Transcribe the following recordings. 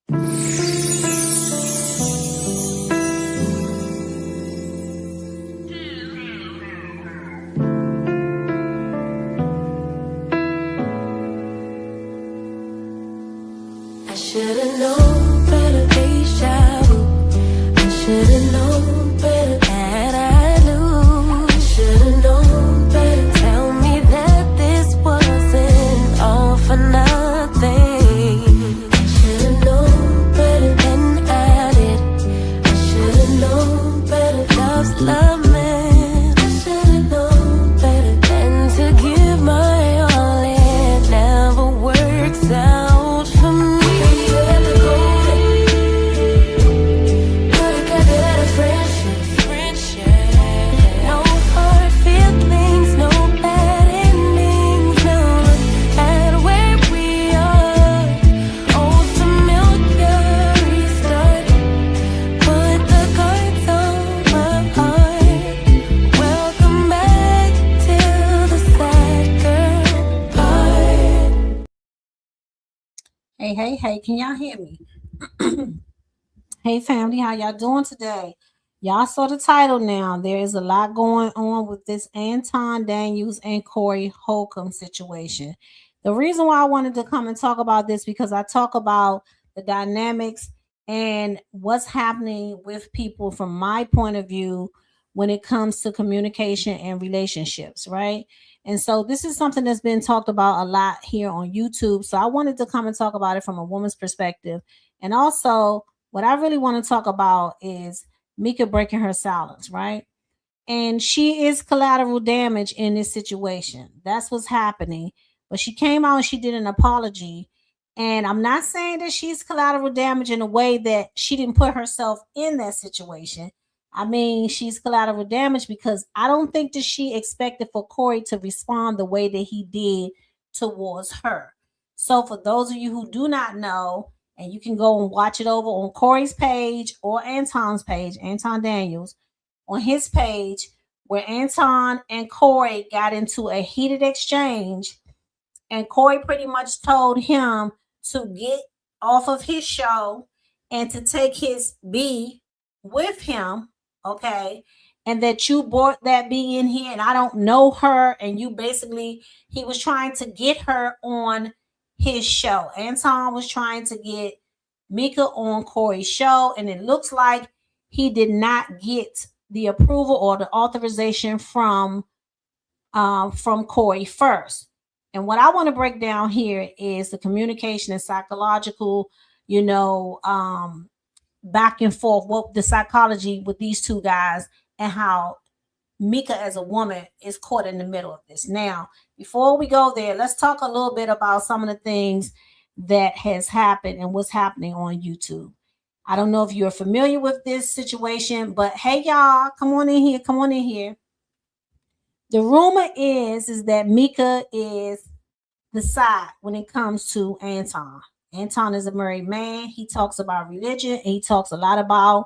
I should've known better, deja vu. I should've known better that I knew. I should've known better. Tell me that this wasn't all for nothing. I should've known better than I did. I should've known better. Love's love, man. I should've known better than to give my all. It never works out for me. Hey, can y'all hear me? Hey family, how y'all doing today? Y'all saw the title now. There is a lot going on with this Anton Daniels and Corey Holcomb situation. The reason why I wanted to come and talk about this because I talk about the dynamics and what's happening with people from my point of view when it comes to communication and relationships, right? And so this is something that's been talked about a lot here on YouTube. So I wanted to come and talk about it from a woman's perspective. And also, what I really want to talk about is Meeka breaking her silence, right? And she is collateral damage in this situation. That's what's happening. But she came out and she did an apology. And I'm not saying that she's collateral damage in a way that she didn't put herself in that situation. I mean, she's collateral damage because I don't think that she expected for Corey to respond the way that he did towards her. So for those of you who do not know, and you can go and watch it over on Corey's page or Anton's page, Anton Daniels, on his page, where Anton and Corey got into a heated exchange, and Corey pretty much told him to get off of his show and to take his B with him, okay? And that you brought that B in here and I don't know her, and you basically, he was trying to get her on his show. Anton was trying to get Meeka on Corey's show, and it looks like he did not get the approval or the authorization from Corey first. And what I want to break down here is the communication and psychological, back and forth, what the psychology with these two guys, and how Meeka as a woman is caught in the middle of this. Now, before we go there, let's talk a little bit about some of the things that has happened and what's happening on YouTube. I don't know if you're familiar with this situation, but hey, y'all, come on in here. The rumor is that Meeka is the side when it comes to Anton. Anton is a married man. He talks about religion, and he talks a lot about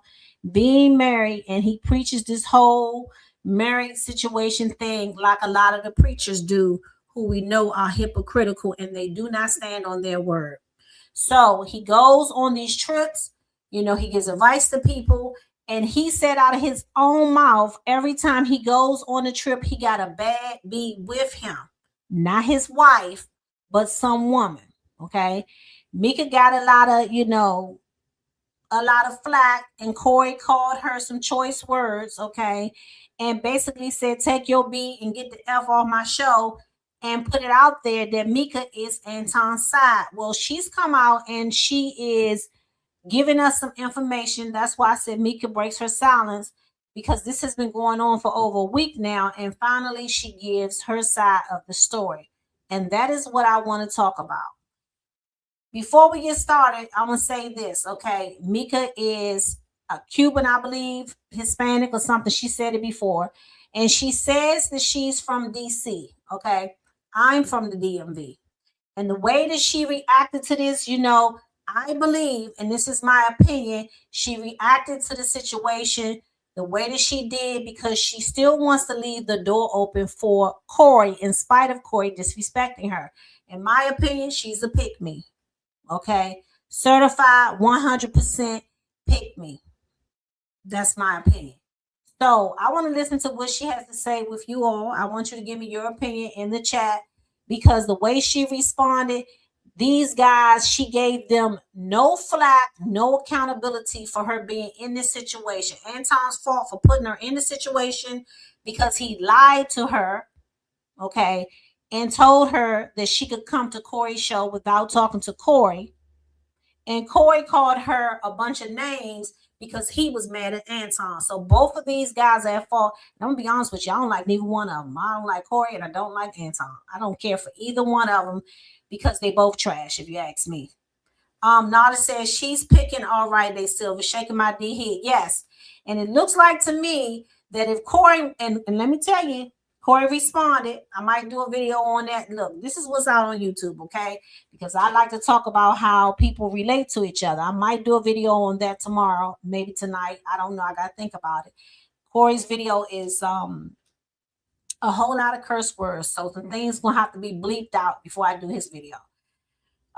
being married, and he preaches this whole married situation thing like a lot of the preachers do, who we know are hypocritical and they do not stand on their word. So he goes on these trips, he gives advice to people, and he said out of his own mouth, every time he goes on a trip, he got a bad B with him. Not his wife, but some woman, okay? Meeka got a lot of flack, and Corey called her some choice words, okay? And basically said, take your B and get the F off my show, and put it out there that Meeka is Anton's side. Well, she's come out and she is giving us some information. That's why I said Meeka breaks her silence, because this has been going on for over a week now, and finally she gives her side of the story. And that is what I want to talk about. Before we get started, I want to say this, okay? Meeka is a Cuban, I believe, Hispanic or something. She said it before. And she says that she's from DC, okay? I'm from the DMV. And the way that she reacted to this, I believe, and this is my opinion, she reacted to the situation the way that she did because she still wants to leave the door open for Corey, in spite of Corey disrespecting her. In my opinion, she's a pick-me. Okay, Certified 100% pick me. That's my opinion. So I want to listen to what she has to say with you all. I want you to give me your opinion in the chat because the way she responded, these guys, she gave them no flack, no accountability for her being in this situation. Anton's fault for putting her in the situation because he lied to her, okay, and told her that she could come to Corey's show without talking to Corey. And Corey called her a bunch of names because he was mad at Anton. So both of these guys are at fault. And I'm gonna be honest with you, I don't like neither one of them. I don't like Corey and I don't like Anton. I don't care for either one of them because they both trash, if you ask me. Nada says she's picking all right, they silver, shaking my D head. Yes. And it looks like to me that if Corey, and let me tell you, Corey responded. I might do a video on that. Look, this is what's out on YouTube, okay? Because I like to talk about how people relate to each other. I might do a video on that tomorrow, maybe tonight. I don't know. I got to think about it. Corey's video is a whole lot of curse words. So some things going to have to be bleeped out before I do his video.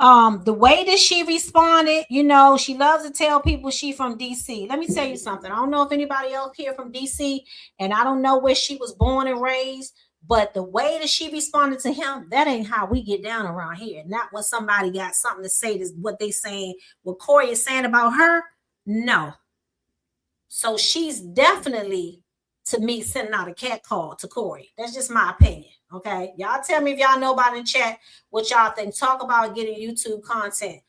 The way that she responded, you know, she loves to tell people she from DC. Let me tell you something. I don't know if anybody else here from DC, and I don't know where she was born and raised, but the way that she responded to him, that ain't how we get down around here. Not when somebody got something to say to what they saying, what Corey is saying about her. No. So she's definitely, to me, sending out a cat call to Corey. That's just my opinion. Okay, y'all tell me if y'all know about in chat what y'all think. Talk about getting YouTube content.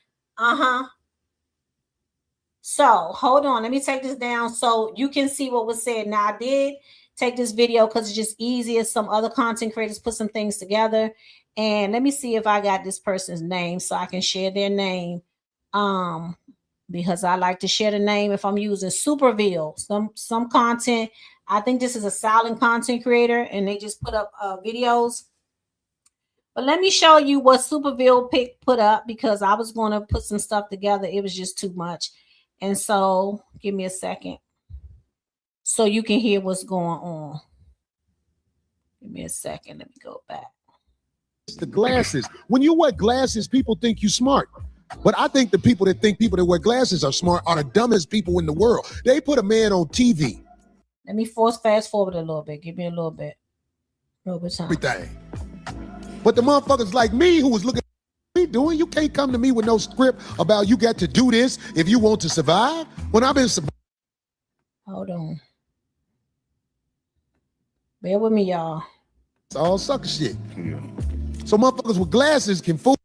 So hold on, let me take this down so you can see what was said. Now I did take this video because it's just easier. Some other content creators put some things together, and let me see if I got this person's name so I can share their name. Because I like to share the name if I'm using Superville. Some content. I think this is a silent content creator, and they just put up videos. But let me show you what Superville put up because I was going to put some stuff together. It was just too much. And so give me a second so you can hear what's going on. Give me a second. Let me go back. The glasses. When you wear glasses, people think you smart. But I think the people that think people that wear glasses are smart are the dumbest people in the world. They put a man on TV. Let me fast forward a little bit. Give me a little bit. A little bit time. Everything. But the motherfuckers like me who was looking at what we doing, you can't come to me with no script about you got to do this if you want to survive. When I've been Hold on. Bear with me, y'all. It's all sucker shit. Yeah. So motherfuckers with glasses can fool.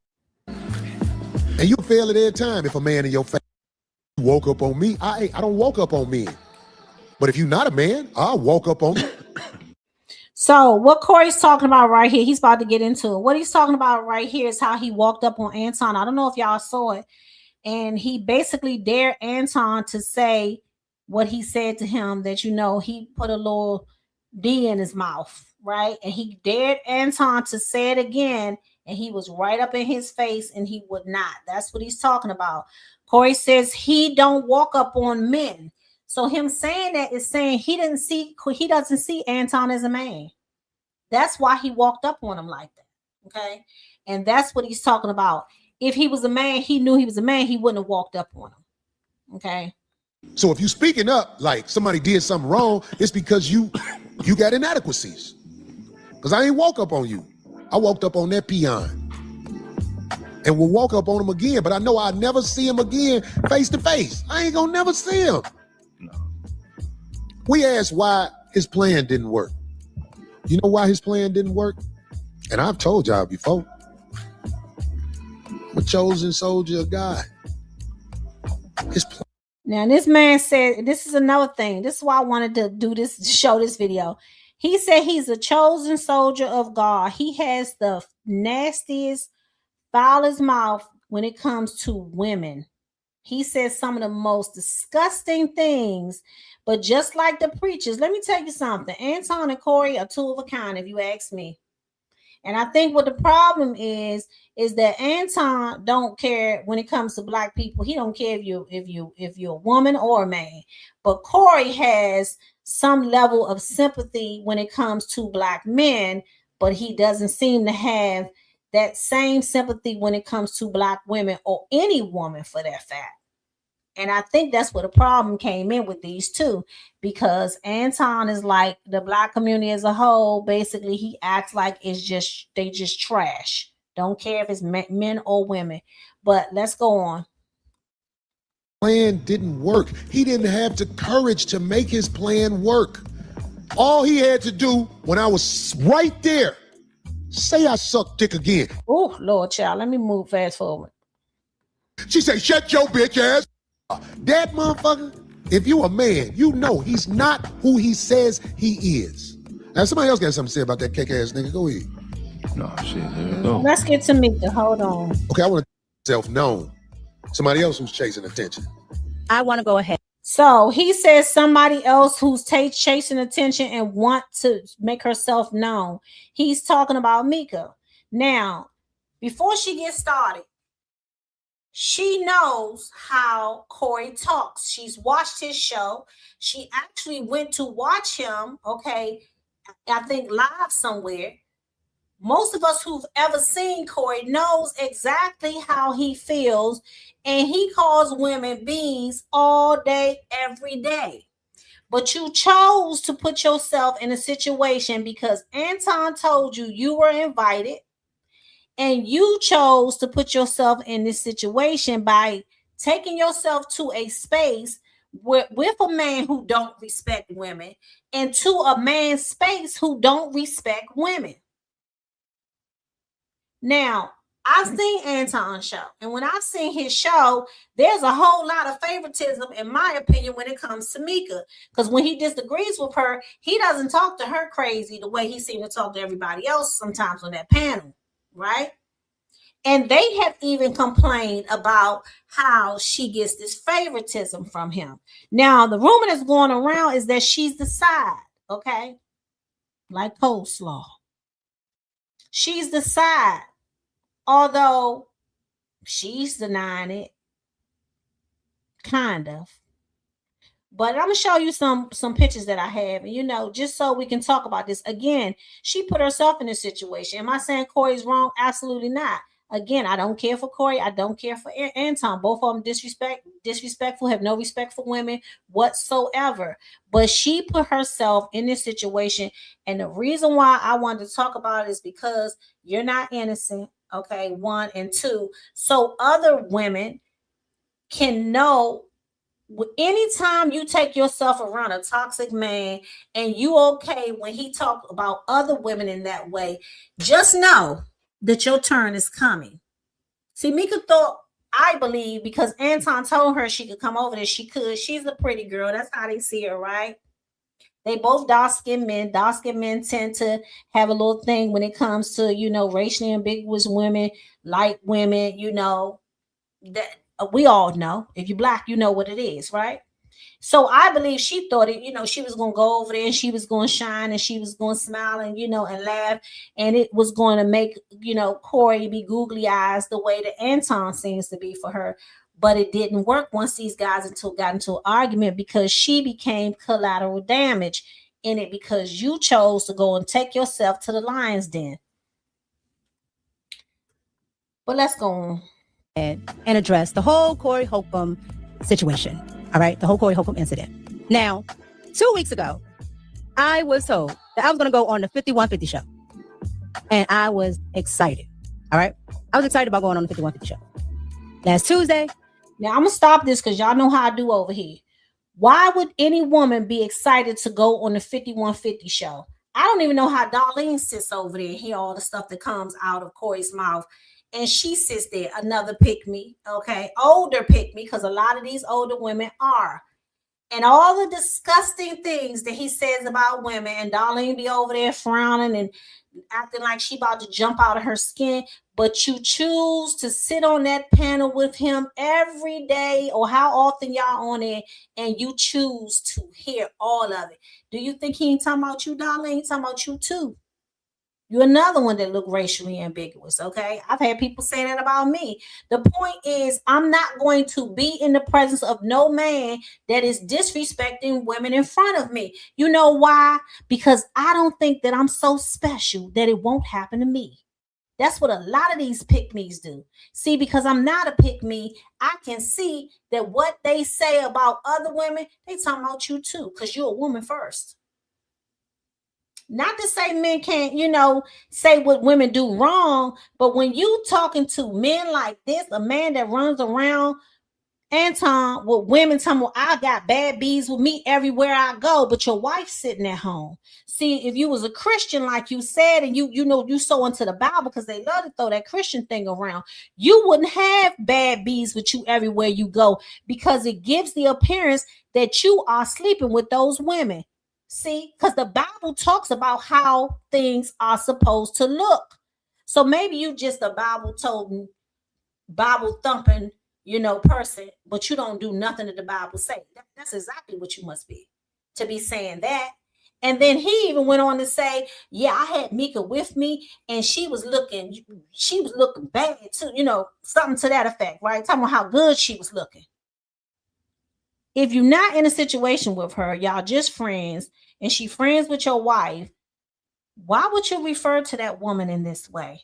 And you fail it every time if a man in your face woke up on me. I don't woke up on men. But if you're not a man, I'll walk up on you. So what Corey's talking about right here, he's about to get into it. What he's talking about right here is how he walked up on Anton. I don't know if y'all saw it. And he basically dared Anton to say what he said to him, that, you know, he put a little D in his mouth, right? And he dared Anton to say it again. And he was right up in his face and he would not. That's what he's talking about. Corey says he don't walk up on men. So him saying that is saying he doesn't see Anton as a man. That's why he walked up on him like that. Okay. And that's what he's talking about. If he was a man, he knew he was a man, he wouldn't have walked up on him. Okay. So if you speaking up like somebody did something wrong, it's because you got inadequacies. Because I ain't walk up on you. I walked up on that peon. And we'll walk up on him again, but I know I'll never see him again face to face. I ain't gonna never see him. No. We asked why his plan didn't work. You know why his plan didn't work? And I've told y'all before. I'm a chosen soldier of God. His plan. Now, this man said, this is another thing. This is why I wanted to do this, to show this video. He said he's a chosen soldier of God. He has the nastiest, foulest mouth when it comes to women. He says some of the most disgusting things. But just like the preachers, let me tell you something. Anton and Corey are two of a kind, if you ask me. And I think what the problem is that Anton don't care when it comes to black people. He don't care if you're a woman or a man. But Corey has some level of sympathy when it comes to black men, but he doesn't seem to have that same sympathy when it comes to Black women or any woman for that fact. And I think that's where the problem came in with these two, because Anton is like the Black community as a whole. Basically, he acts like they just trash. Don't care if it's men or women. But let's go on. Plan didn't work. He didn't have the courage to make his plan work. All he had to do when I was right there, say I suck dick again. Oh, Lord, child, let me move fast forward. She said, shut your bitch ass. That motherfucker, if you a man, you know he's not who he says he is. Now, somebody else got something to say about that cake ass nigga. Go ahead. No, shit. No. Let's get to Meeka. Hold on. Okay, I want to self-known. Somebody else who's chasing attention. I want to go ahead. So he says somebody else who's chasing attention and want to make herself known. He's talking about Meeka. Now, before she gets started, she knows how Corey talks. She's watched his show. She actually went to watch him, okay, I think live somewhere. Most of us who've ever seen Corey knows exactly how he feels, and he calls women bees all day, every day. But you chose to put yourself in a situation because Anton told you you were invited, and you chose to put yourself in this situation by taking yourself to a space with a man who don't respect women and to a man's space who don't respect women. Now, I've seen Anton's show, and when I've seen his show, there's a whole lot of favoritism, in my opinion, when it comes to Meeka. Because when he disagrees with her, he doesn't talk to her crazy the way he seemed to talk to everybody else sometimes on that panel, right? And they have even complained about how she gets this favoritism from him. Now, the rumor that's going around is that she's the side, okay? Like coleslaw. She's the side. Although she's denying it, kind of. But I'm gonna show you some pictures that I have, and you know, just so we can talk about this. Again, she put herself in this situation. Am I saying Corey's wrong? Absolutely not. Again, I don't care for Corey. I don't care for Anton. Both of them disrespectful, have no respect for women whatsoever. But she put herself in this situation, and the reason why I wanted to talk about it is because you're not innocent. Okay, 1 and 2. So other women can know anytime you take yourself around a toxic man and you okay when he talk about other women in that way, just know that your turn is coming. See, Meeka thought, I believe, because Anton told her she could come over there, she could. She's a pretty girl. That's how they see her, right? They both dark-skinned men. Dark-skinned men tend to have a little thing when it comes to, you know, racially ambiguous women, light women, you know, that we all know. If you're Black, you know what it is, right? So I believe she thought it, you know, she was going to go over there and she was going to shine and she was going to smile and, you know, and laugh. And it was going to make, you know, Corey be googly eyes the way that Anton seems to be for her. But it didn't work once these guys got into an argument, because she became collateral damage in it because you chose to go and take yourself to the lion's den. But let's go on. And address the whole Corey Holcomb situation. All right, the whole Corey Holcomb incident. Now, 2 weeks ago, I was told that I was going to go on the 5150 show. And I was excited. All right, I was excited about going on the 5150 show. Last Tuesday. Now, I'm going to stop this because y'all know how I do over here. Why would any woman be excited to go on the 5150 show? I don't even know how Darlene sits over there and hear all the stuff that comes out of Corey's mouth. And she sits there, another pick me, okay? Older pick me, because a lot of these older women are. And all the disgusting things that he says about women, and Darlene be over there frowning and acting like she about to jump out of her skin. But you choose to sit on that panel with him every day, or how often y'all on it, and you choose to hear all of it. Do you think he ain't talking about you, Darlene? He's talking about you too. You're another one that look racially ambiguous, okay? I've had people say that about me. The point is, I'm not going to be in the presence of no man that is disrespecting women in front of me. You know why? Because I don't think that I'm so special that it won't happen to me. That's what a lot of these pick-me's do. See, because I'm not a pick-me, I can see that what they say about other women, they talking about you too, because you're a woman first. Not to say men can't, say what women do wrong, but when you talking to men like this, a man that runs around, Anton, with women telling me, I got bad bees with me everywhere I go, but your wife's sitting at home. See, if you was a Christian, like you said, and you so into the Bible because they love to throw that Christian thing around, you wouldn't have bad bees with you everywhere you go because it gives the appearance that you are sleeping with those women. See, because the Bible talks about how things are supposed to look. So maybe you just a Bible thumping, person, but you don't do nothing that the Bible say. That's exactly what you must be to be saying that. And then he even went on to say, yeah, I had Meeka with me and she was looking bad too, something to that effect, right? Talking about how good she was looking. If you're not in a situation with her, y'all just friends, and she friends with your wife, why would you refer to that woman in this way?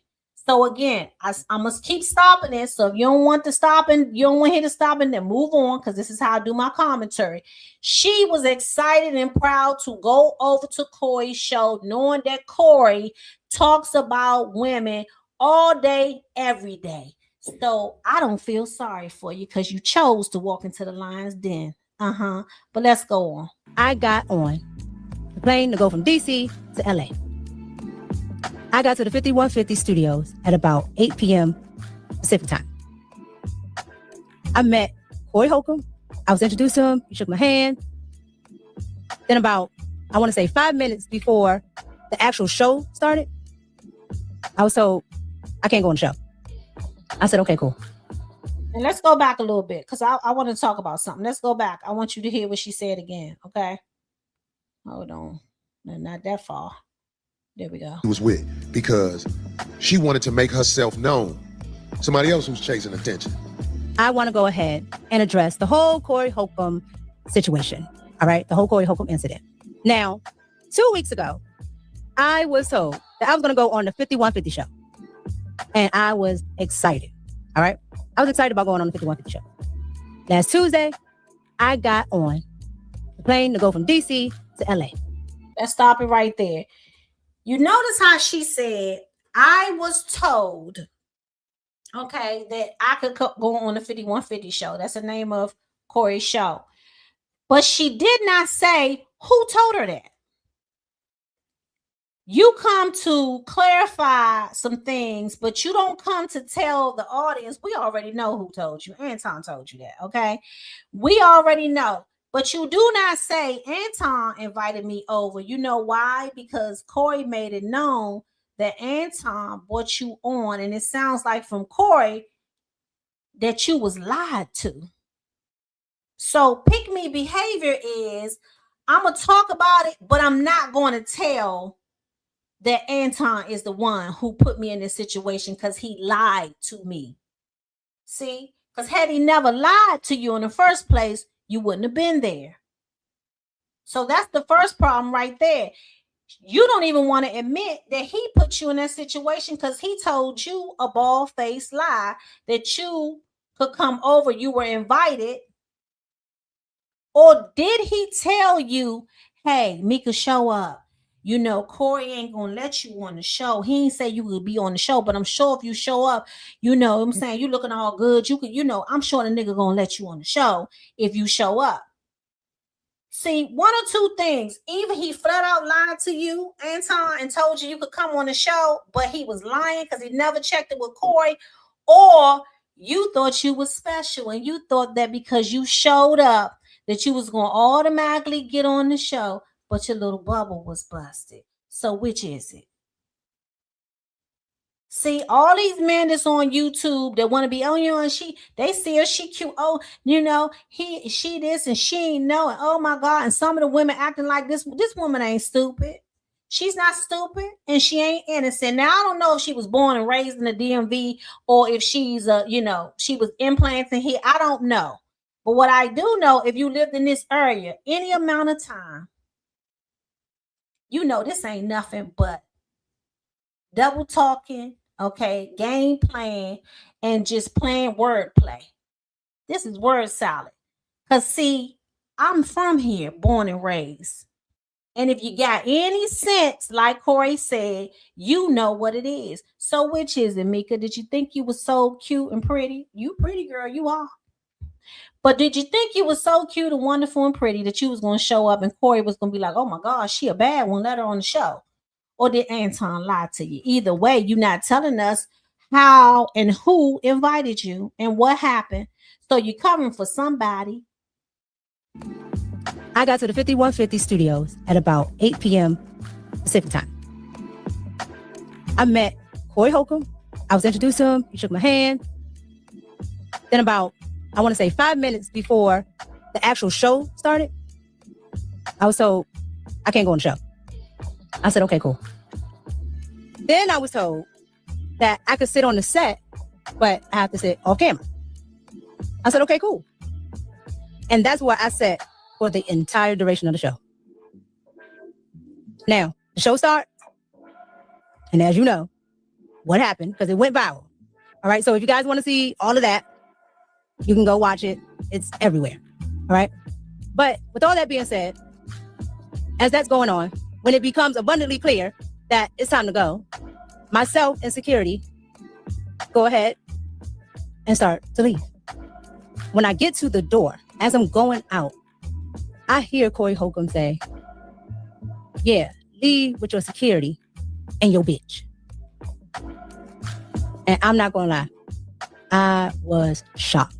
So again, I must keep stopping it. So if you don't want to stop and you don't want here to stop and then move on, because this is how I do my commentary. She was excited and proud to go over to Corey's show, knowing that Corey talks about women all day, every day. So I don't feel sorry for you because you chose to walk into the lion's den. But let's go on. I got on the plane to go from DC to LA. I got to the 5150 studios at about 8 p.m. Pacific time. I met Corey Holcomb. I was introduced to him. He shook my hand. Then about, 5 minutes before the actual show started, I was told, I can't go on the show. I said, okay, cool. And let's go back a little bit because I want to talk about something. Let's go back. I want you to hear what she said again, okay? Hold on. No, not that far. There we go. He was with because she wanted to make herself known. Somebody else who's chasing attention. I want to go ahead and address the whole Corey Holcomb situation. All right, the whole Corey Holcomb incident. Now, 2 weeks ago, I was told that I was going to go on the 5150 show. And I was excited. All right. I was excited about going on the 5150 show. Last Tuesday, I got on the plane to go from DC to LA. Let's stop it right there. You notice how she said, I was told, okay, that I could go on the 5150 show. That's the name of Corey's show. But she did not say who told her that. You come to clarify some things, but you don't come to tell the audience. We already know who told you. Anton told you that, okay? We already know. But you do not say, Anton invited me over. You know why? Because Corey made it known that Anton brought you on. And it sounds like from Corey that you was lied to. So pick me behavior is, I'm going to talk about it, but I'm not going to tell that Anton is the one who put me in this situation because he lied to me. See? Because had he never lied to you in the first place, you wouldn't have been there. So that's the first problem right there. You don't even want to admit that he put you in that situation because he told you a bald-faced lie that you could come over, you were invited. Or did he tell you, hey, Meeka, show up? Corey ain't gonna let you on the show. He ain't say you would be on the show, but I'm sure if you show up, I'm saying you looking all good. You could, I'm sure the nigga gonna let you on the show if you show up. See, one or two things. Either he flat out lied to you, Anton, and told you could come on the show, but he was lying because he never checked it with Corey, or you thought you was special and you thought that because you showed up that you was gonna automatically get on the show. But your little bubble was busted. So which is it? See, all these men that's on YouTube that want to be, and they see her, she cute. Oh, she this and she ain't know. And oh my God. And some of the women acting like this woman ain't stupid. She's not stupid and she ain't innocent. Now, I don't know if she was born and raised in the DMV or if she's, she was implanted here. I don't know. But what I do know, if you lived in this area any amount of time, this ain't nothing but double talking, okay, game playing and just playing wordplay. This is word salad. Because, see, I'm from here, born and raised. And if you got any sense, like Corey said, you know what it is. So which is it, Meeka? Did you think you were so cute and pretty? You pretty, girl, you are. But did you think you was so cute and wonderful and pretty that you was going to show up and Corey was going to be like, oh my gosh, she a bad one, let her on the show? Or did Anton lie to you? Either way, you're not telling us how and who invited you and what happened. So you're covering for somebody. I got to the 5150 studios at about 8 p.m. Pacific time. I met Corey Holcomb. I was introduced to him. He shook my hand. Then about, I want to say 5 minutes before the actual show started, I was told, I can't go on the show. I said, okay, cool. Then I was told that I could sit on the set, but I have to sit off camera. I said, okay, cool. And that's where I sat for the entire duration of the show. Now, the show starts. And as you know, what happened, because it went viral. All right. So if you guys want to see all of that, you can go watch it. It's everywhere. All right. But with all that being said, as that's going on, when it becomes abundantly clear that it's time to go, myself and security go ahead and start to leave. When I get to the door, as I'm going out, I hear Corey Holcomb say, yeah, leave with your security and your bitch. And I'm not going to lie. I was shocked.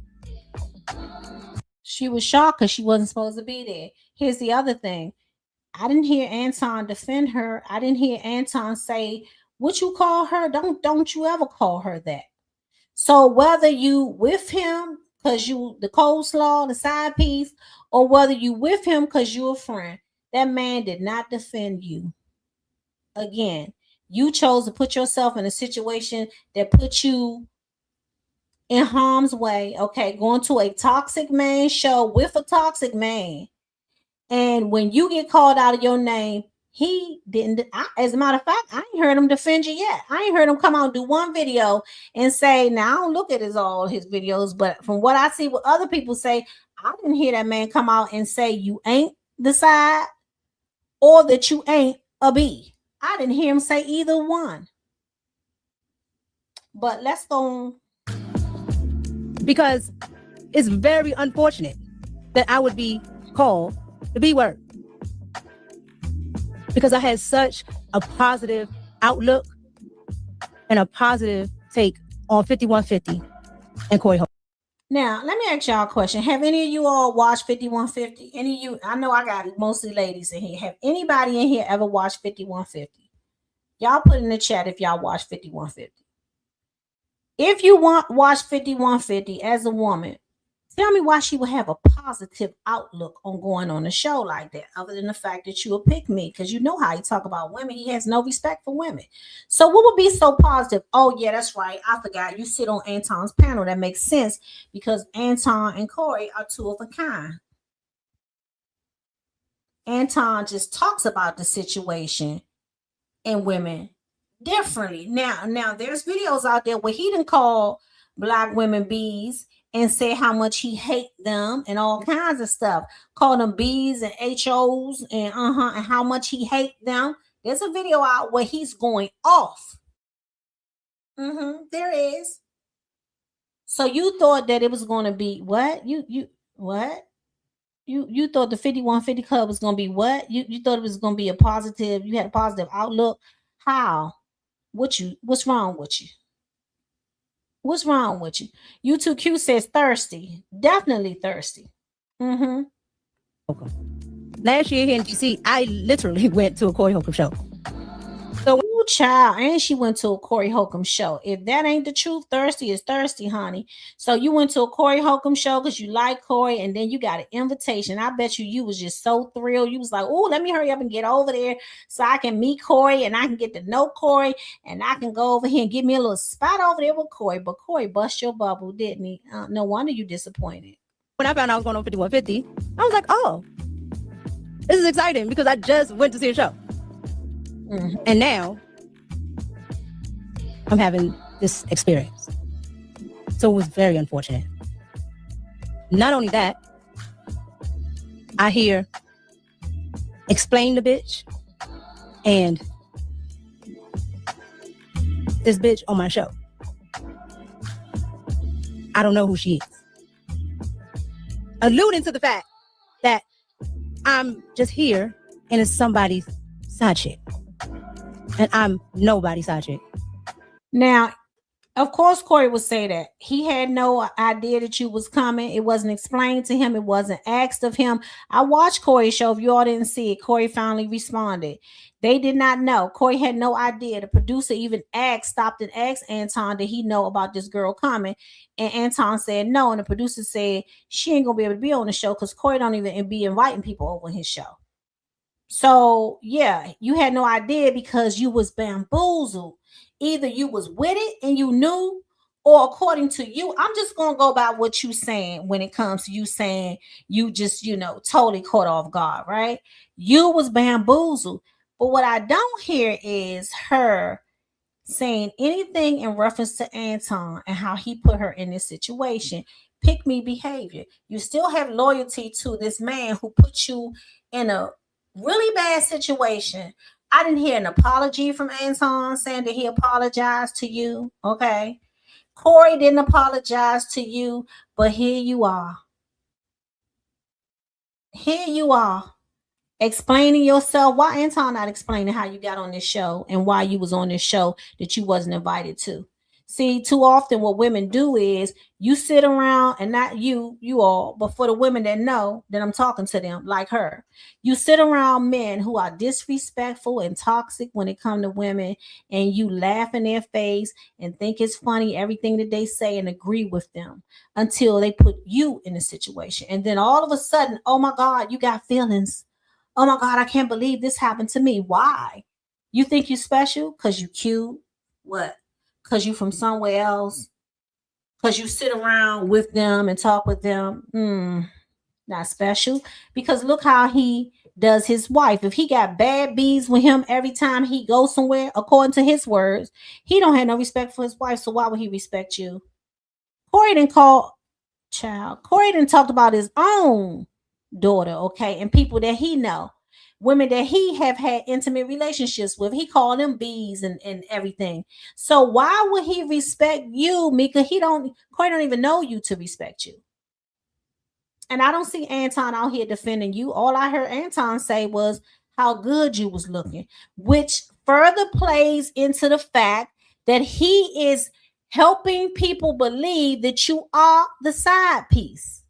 She was shocked because she wasn't supposed to be there. Here's the other thing. I didn't hear Anton defend her. I didn't hear Anton say, what you call her? Don't you ever call her that. So whether you with him because you the coleslaw, the side piece, or whether you with him because you're a friend, that man did not defend you. Again, you chose to put yourself in a situation that put you in harm's way. Okay, going to a toxic man show with a toxic man. And when you get called out of your name, he didn't. As a matter of fact, I ain't heard him defend you yet. I ain't heard him come out and do one video and say, now I don't look at all his videos, but from what I see what other people say, I didn't hear that man come out and say you ain't the side or that you ain't a B. I didn't hear him say either one. But let's go on. Because it's very unfortunate that I would be called the B word. Because I had such a positive outlook and a positive take on 5150 and Corey Holcomb. Now, let me ask y'all a question. Have any of you all watched 5150? Any of you? I know I got mostly ladies in here. Have anybody in here ever watched 5150? Y'all put in the chat if y'all watched 5150. If you watch 5150 as a woman, tell me why she would have a positive outlook on going on a show like that, other than the fact that you will pick me, because you know how he talk about women. He has no respect for women. So what would be so positive? Oh, yeah, that's right. I forgot. You sit on Anton's panel. That makes sense because Anton and Corey are two of a kind. Anton just talks about the situation and women differently. Now there's videos out there where he didn't call Black women bees and say how much he hate them and all kinds of stuff. Call them B's and HOs and and how much he hate them. There's a video out where he's going off. There is. So you thought that it was going to be what? What? You thought the 5150 Club was going to be what? You thought it was going to be a positive, you had a positive outlook. How? What's wrong with you? What's wrong with you? U2Q says thirsty. Definitely thirsty. Okay. Last year here in DC, I literally went to a Corey Holcomb show. So, ooh, child, and she went to a Corey Holcomb show. If that ain't the truth, thirsty is thirsty, honey. So you went to a Corey Holcomb show because you like Corey, and then you got an invitation. I bet you was just so thrilled. You was like, oh, let me hurry up and get over there so I can meet Corey and I can get to know Corey and I can go over here and get me a little spot over there with Corey. But Corey bust your bubble, didn't he? No wonder you disappointed. When I found out I was going on 5150, I was like, oh, this is exciting because I just went to see a show. And now I'm having this experience. So it was very unfortunate. Not only that, I hear explain the bitch and this bitch on my show. I don't know who she is. Alluding to the fact that I'm just here and it's somebody's side chick. And I'm nobody's side chick. Now, of course, Corey would say that. He had no idea that you was coming. It wasn't explained to him. It wasn't asked of him. I watched Corey's show. If you all didn't see it, Corey finally responded. They did not know. Corey had no idea. The producer even stopped and asked Anton, did he know about this girl coming? And Anton said no. And the producer said, she ain't going to be able to be on the show because Corey don't even be inviting people over his show. So, yeah, you had no idea because you was bamboozled. Either you was with it and you knew, or according to you, I'm just going to go by what you saying when it comes to you saying you just, totally caught off guard, right? You was bamboozled. But what I don't hear is her saying anything in reference to Anton and how he put her in this situation. Pick me behavior. You still have loyalty to this man who put you in a really bad situation. I didn't hear an apology from Anton saying that he apologized to you. Okay. Corey didn't apologize to you, but here you are. Here you are explaining yourself. Why Anton not explaining how you got on this show and why you was on this show that you wasn't invited to? See, too often what women do is you sit around, and not you all, but for the women that know that I'm talking to them, like her, you sit around men who are disrespectful and toxic when it comes to women, and you laugh in their face and think it's funny everything that they say and agree with them until they put you in a situation. And then all of a sudden, oh my God, you got feelings. Oh my God, I can't believe this happened to me. Why? You think you special? Because you cute? What? Because you from somewhere else? Because you sit around with them and talk with them? Not special. Because look how he does his wife. If he got bad bees with him every time he goes somewhere, according to his words, he don't have no respect for his wife. So why would he respect you? Corey didn't talk about his own daughter, okay, and people that he know, women that he have had intimate relationships with. He called them bees and everything. So why would he respect you, Meeka? Corey don't even know you to respect you. And I don't see Anton out here defending you. All I heard Anton say was how good you was looking, which further plays into the fact that he is helping people believe that you are the side piece,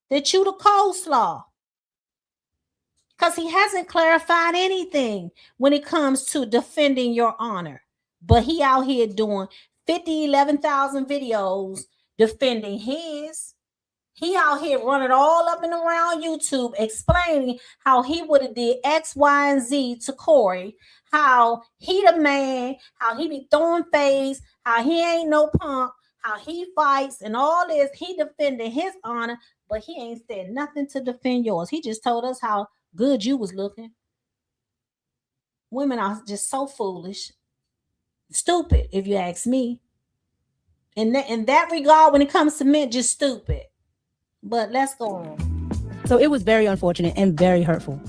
that you the coleslaw. Because he hasn't clarified anything when it comes to defending your honor. But he out here doing 11,000 videos defending his. He out here running all up and around YouTube explaining how he would have did X, Y, and Z to Corey. How he the man, how he be throwing fades, how he ain't no punk, how he fights and all this. He defended his honor, but he ain't said nothing to defend yours. He just told us how good you was looking. Women are just so foolish, stupid, if you ask me. In that regard, when it comes to men, just stupid. But let's go on. So it was very unfortunate and very hurtful.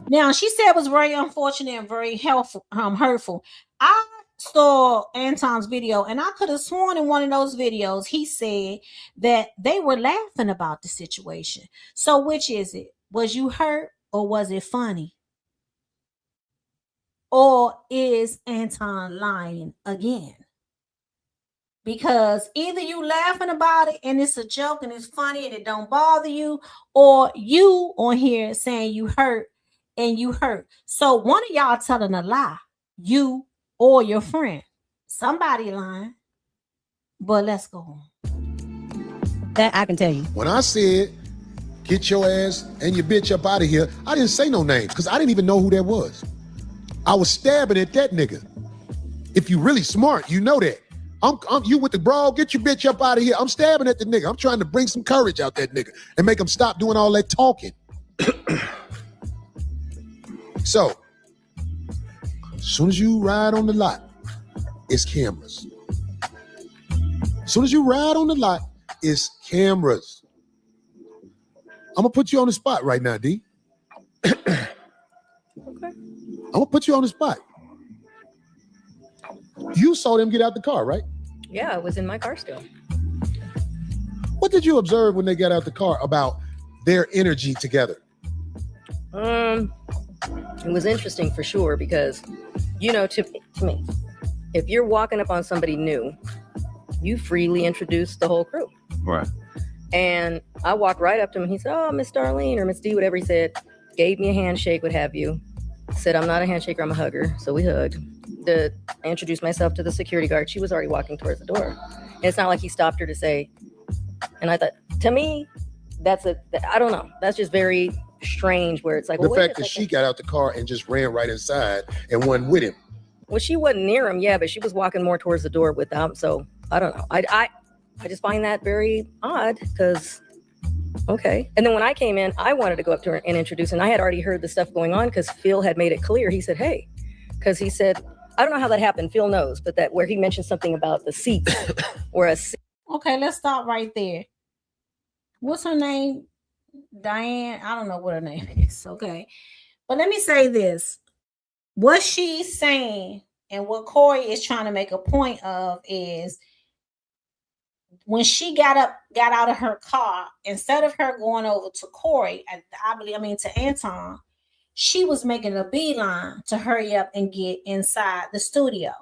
Now, she said it was very unfortunate and very hurtful. I saw Anton's video, and I could have sworn in one of those videos he said that they were laughing about the situation. So which is it? Was you hurt? Or was it funny? Or is Anton lying again? Because either you laughing about it and it's a joke and it's funny and it don't bother you, or you on here saying you hurt and you hurt. So one of y'all telling a lie, you or your friend. Somebody lying. But let's go on. That I can tell you. When I said, get your ass and your bitch up out of here, I didn't say no names because I didn't even know who that was. I was stabbing at that nigga. If you really smart, you know that. You with the bra, get your bitch up out of here. I'm stabbing at the nigga. I'm trying to bring some courage out that nigga and make him stop doing all that talking. So, as soon as you ride on the lot, it's cameras. As soon as you ride on the lot, it's cameras. I'm gonna put you on the spot right now, D. Okay. I'm gonna put you on the spot. You saw them get out the car, right? Yeah, I was in my car still. What did you observe when they got out the car about their energy together? It was interesting for sure because, you know, to me, if you're walking up on somebody new, you freely introduce the whole crew. Right. And I walked right up to him and he said, "Oh, Miss Darlene," or Miss D, whatever he said, gave me a handshake, what have you. Said, "I'm not a handshaker, I'm a hugger." So we hugged. I introduced myself to the security guard. She was already walking towards the door. And it's not like he stopped her to say, and I thought, to me, I don't know. That's just very strange where it's like, The well, wait fact a that she second. got out the car and just ran right inside and wasn't with him. Well, she wasn't near him, yeah, but she was walking more towards the door with him. So I don't know. I just find that very odd because, okay. And then when I came in, I wanted to go up to her and introduce her. And I had already heard the stuff going on because Phil had made it clear. He said, "Hey," because he said, I don't know how that happened. Phil knows, but that where he mentioned something about the seat or a seat. Okay, let's stop right there. What's her name? Diane? I don't know what her name is. Okay. But let me say this. What she's saying and what Corey is trying to make a point of is when she got out of her car, instead of her going over to Corey, to Anton, she was making a beeline to hurry up and get inside the studio.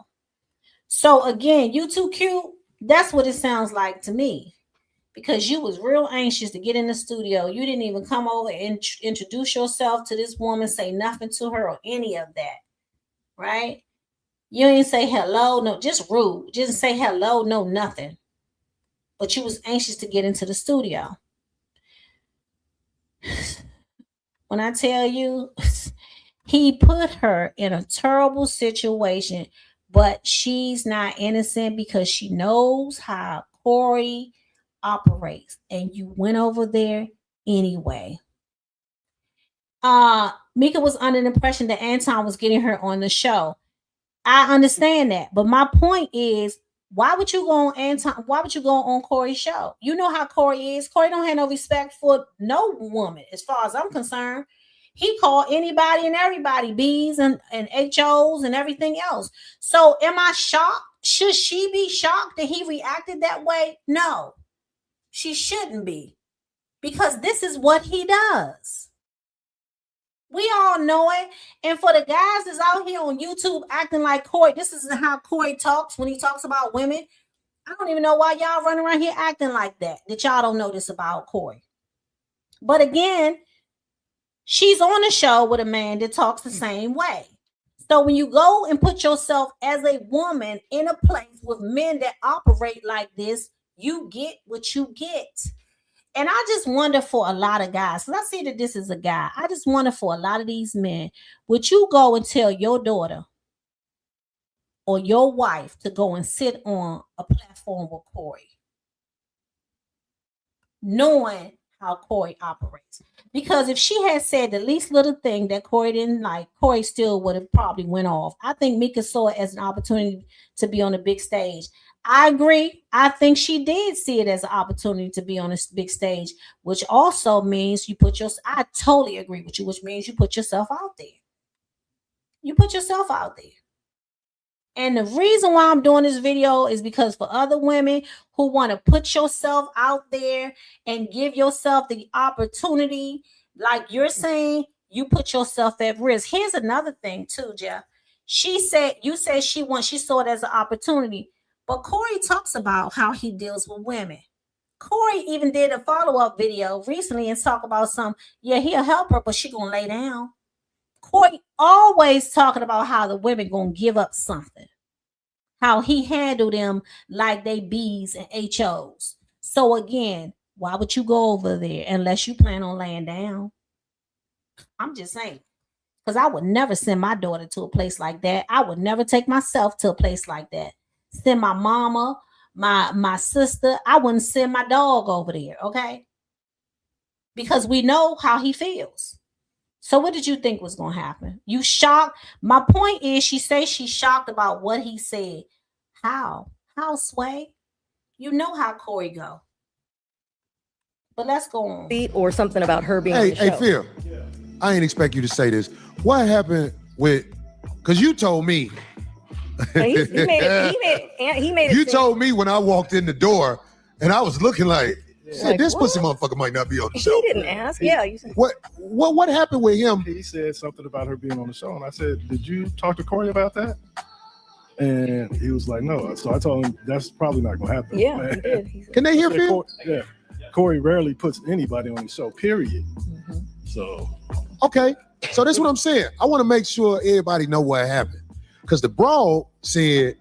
So again, you too cute. That's what it sounds like to me. Because you was real anxious to get in the studio. You didn't even come over and introduce yourself to this woman, say nothing to her or any of that. Right? You didn't say hello, no, just rude. Just say hello, no, nothing. But you was anxious to get into the studio. When I tell you, he put her in a terrible situation, but she's not innocent because she knows how Corey operates, and you went over there anyway. Meeka was under the impression that Anton was getting her on the show. I understand that, but my point is, why would you go on Anton? Why would you go on Corey's show? You know how Corey is. Corey don't have no respect for no woman, as far as I'm concerned. He called anybody and everybody B's and HOs and everything else. So am I shocked? Should she be shocked that he reacted that way? No, she shouldn't be, because this is what he does. We all know it. And for the guys that's out here on YouTube acting like Corey, this is how Corey talks when he talks about women. I don't even know why y'all running around here acting like that y'all don't know this about Corey. But again, she's on a show with a man that talks the same way. So when you go and put yourself as a woman in a place with men that operate like this, you get what you get. And I just wonder for a lot of guys, because I see that this is a guy. I just wonder for a lot of these men, would you go and tell your daughter or your wife to go and sit on a platform with Corey, knowing how Corey operates? Because if she had said the least little thing that Corey didn't like, Corey still would have probably went off. I think Meeka saw it as an opportunity to be on a big stage. I agree. I think she did see it as an opportunity to be on a big stage, which also means I totally agree with you, which means you put yourself out there. You put yourself out there. And the reason why I'm doing this video is because for other women who want to put yourself out there and give yourself the opportunity, like you're saying, you put yourself at risk. Here's another thing too, Jeff. You said she saw it as an opportunity. But Corey talks about how he deals with women. Corey even did a follow-up video recently and talk about he'll help her, but she gonna lay down. Corey always talking about how the women gonna give up something. How he handled them like they B's and HOs. So again, why would you go over there unless you plan on laying down? I'm just saying. Because I would never send my daughter to a place like that. I would never take myself to a place like that. Send my mama, my sister. I wouldn't send my dog over there, okay? Because we know how he feels. So what did you think was going to happen? You shocked? My point is, she says she's shocked about what he said. How? How, Sway? You know how Corey go. But let's go on. Or something about her being on Hey, the show. hey, Phil. I ain't expect you to say this. What happened with? Because you told me. And he made it. You seem- told me when I walked in the door, and I was looking like, Like, this what? pussy motherfucker might not be on the He show. didn't ask. Yeah, you said. What happened with him? He said something about her being on the show, and I said, "Did you talk to Corey about that?" And he was like, "No." So I told him that's probably not going to happen. Yeah, he did. He said, Can they hear I said, Phil? Yeah, Corey rarely puts anybody on the show. Period. mm-hmm. So Okay, so that's what I'm saying. I want to make sure everybody know what happened, because the broad said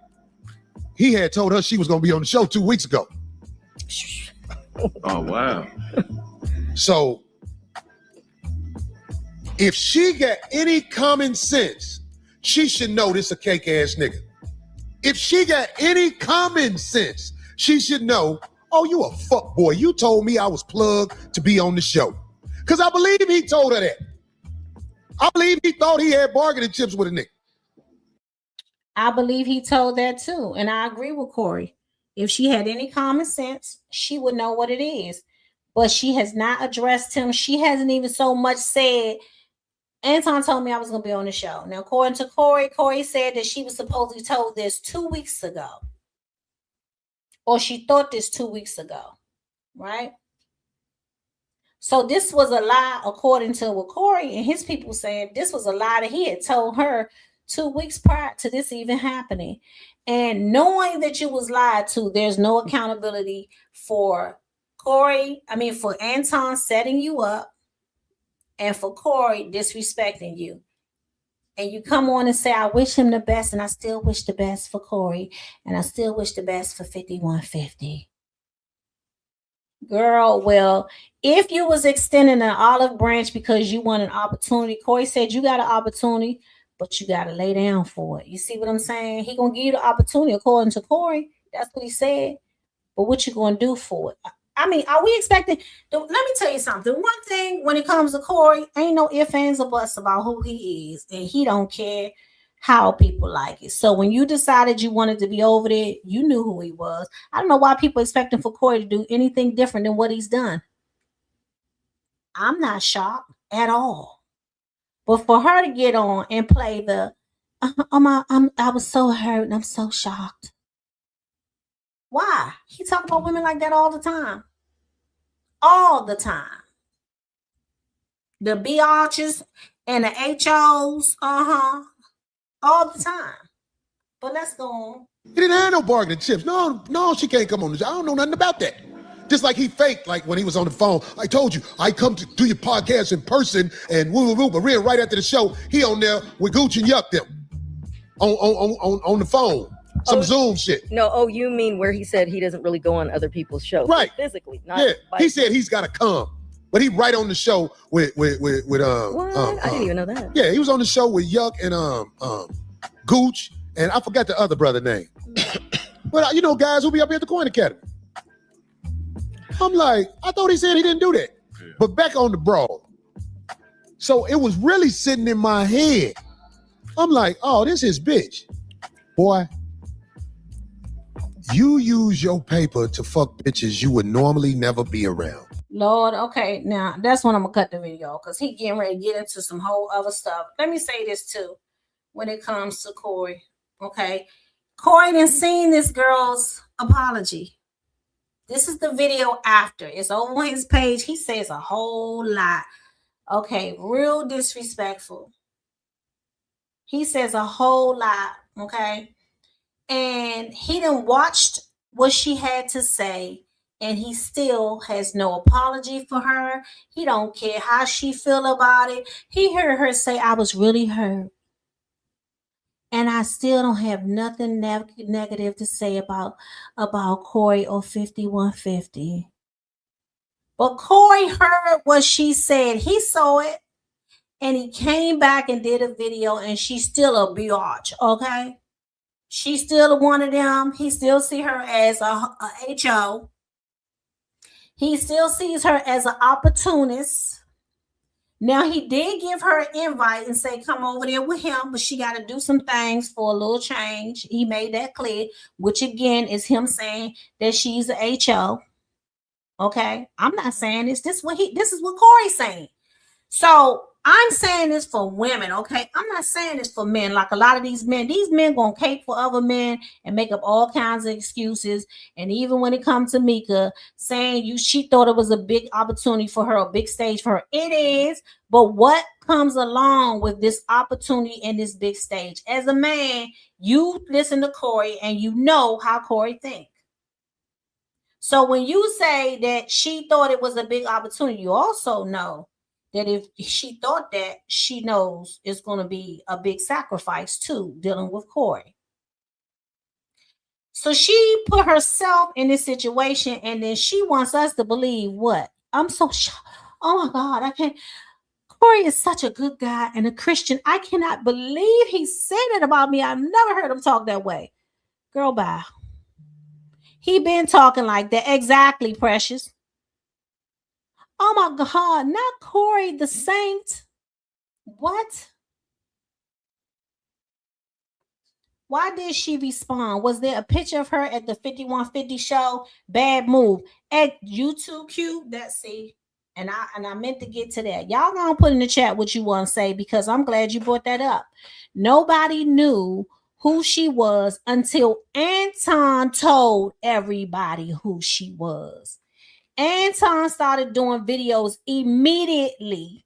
he had told her she was going to be on the show 2 weeks ago. Oh, wow. So if she got any common sense, she should know this a cake ass nigga. If she got any common sense, she should know, oh, you a fuck boy. You told me I was plugged to be on the show. Because I believe he told her that. I believe he thought he had bargaining chips with a nigga. I believe he told that too. And I agree with Corey. If she had any common sense, she would know what it is. But she has not addressed him. She hasn't even so much said, Anton told me I was going to be on the show. Now, according to Corey, Corey said that she was supposedly told this 2 weeks ago. Or she thought this 2 weeks ago. Right? So this was a lie, according to what Corey and his people said. This was a lie that he had told her 2 weeks prior to this even happening. And knowing that you was lied to, there's no accountability for for Anton setting you up and for Corey disrespecting you. And you come on and say, I wish him the best, and I still wish the best for Corey, and I still wish the best for 5150. Girl, well, if you was extending an olive branch because you want an opportunity, Corey said you got an opportunity, but you got to lay down for it. You see what I'm saying? He going to give you the opportunity according to Corey. That's what he said. But what you going to do for it? I mean, are we expecting? Let me tell you something. One thing when it comes to Corey, ain't no ifs, ands, or buts about who he is. And he don't care how people like it. So when you decided you wanted to be over there, you knew who he was. I don't know why people expecting for Corey to do anything different than what he's done. I'm not shocked at all. But for her to get on and play the, I was so hurt and I'm so shocked. Why? He talk about women like that all the time. All the time. The biatches and the HOs, all the time. But let's go on. He didn't have no bargaining chips. No, she can't come on the show. I don't know nothing about that. Just like he faked, like when he was on the phone. I told you, I come to do your podcast in person and woo. But right after the show, he on there with Gooch and Yuck them on the phone. Some Zoom shit. No, you mean where he said he doesn't really go on other people's shows. Right. Physically. Not Yeah, like, he said he's got to come. But he right on the show with what? I didn't even know that. Yeah, he was on the show with Yuck and Gooch, and I forgot the other brother name. But you know, guys who be up here at the Coin Academy. I'm like, I thought he said he didn't do that. Yeah. But back on the brawl. So it was really sitting in my head. I'm like, oh, this is bitch. Boy, you use your paper to fuck bitches you would normally never be around. Lord, okay, now that's when I'm gonna cut the video because he getting ready to get into some whole other stuff. Let me say this too, when it comes to Corey. Okay, Corey done seen this girl's apology. This is the video after. It's over on his page. He says a whole lot. Okay, real disrespectful. He says a whole lot. Okay, and he done watched what she had to say. And he still has no apology for her. He don't care how she feel about it. He heard her say, I was really hurt. And I still don't have nothing negative to say about Corey or 5150. But Corey heard what she said. He saw it. And he came back and did a video. And she's still a biatch, okay? She's still one of them. He still see her as a HO. He still sees her as an opportunist. Now, he did give her an invite and say, come over there with him, but she got to do some things for a little change. He made that clear, which again is him saying that she's a HO. Okay. I'm not saying this. This is what Corey's saying. So I'm saying this for women, okay? I'm not saying this for men. Like a lot of these men gonna cape for other men and make up all kinds of excuses. And even when it comes to Meeka saying she thought it was a big opportunity for her, a big stage for her. It is, but what comes along with this opportunity and this big stage? As a man, you listen to Corey and you know how Corey thinks. So when you say that she thought it was a big opportunity, you also know that if she thought that, she knows it's going to be a big sacrifice too, dealing with Corey. So she put herself in this situation, and then she wants us to believe what? I'm so shocked. Oh my God, I can't. Corey is such a good guy and a Christian. I cannot believe he said it about me. I've never heard him talk that way. Girl, bye. He been talking like that. Exactly, Precious. Oh my God, not Corey the Saint. What? Why did she respond? Was there a picture of her at the 5150 show? Bad move. At YouTube Q, that's see. And I meant to get to that. Y'all gonna put in the chat what you want to say, because I'm glad you brought that up. Nobody knew who she was until Anton told everybody who she was. Anton started doing videos immediately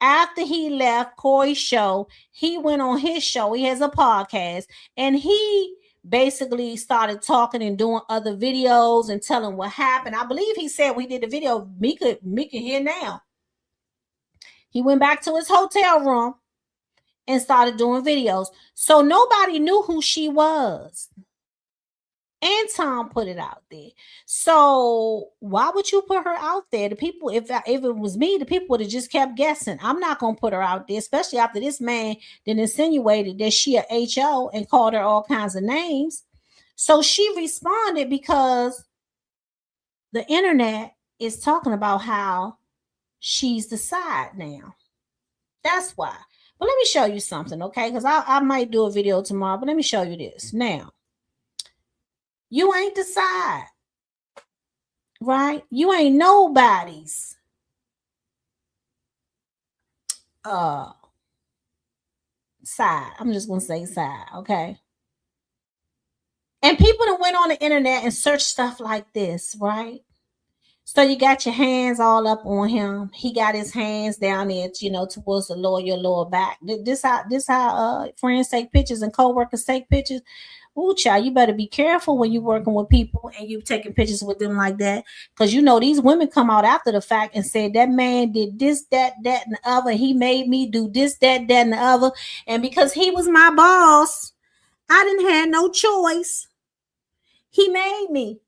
after he left Corey's show. He went on his show. He has a podcast, and he basically started talking and doing other videos and telling what happened. I believe he said we did the video. Meeka here now. He went back to his hotel room and started doing videos. So nobody knew who she was. Anton put it out there. So why would you put her out there? The people, if it was me, the people would have just kept guessing. I'm not gonna put her out there, especially after this man then insinuated that she a HO and called her all kinds of names. So she responded because the internet is talking about how she's the side now. That's why. But let me show you something, okay? Because I might do a video tomorrow, but let me show you this now. You ain't the side, right? You ain't nobody's side. I'm just gonna say side, okay? And people that went on the internet and searched stuff like this, right? So you got your hands all up on him. He got his hands down there, towards the lower back. This how friends take pictures and co-workers take pictures. Ooh, child, you better be careful when you're working with people and you taking pictures with them like that. Because these women come out after the fact and say that man did this, that, and the other. He made me do this, that, and the other. And because he was my boss, I didn't have no choice. He made me.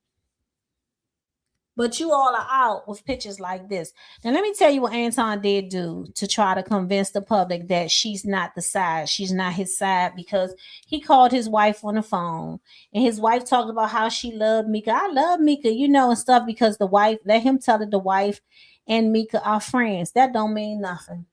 But you all are out with pictures like this. Now, let me tell you what Anton did do to try to convince the public that she's not the side. She's not his side, because he called his wife on the phone. And his wife talked about how she loved Meeka. I love Meeka, and stuff, because the wife, let him tell it, the wife and Meeka are friends. That don't mean nothing.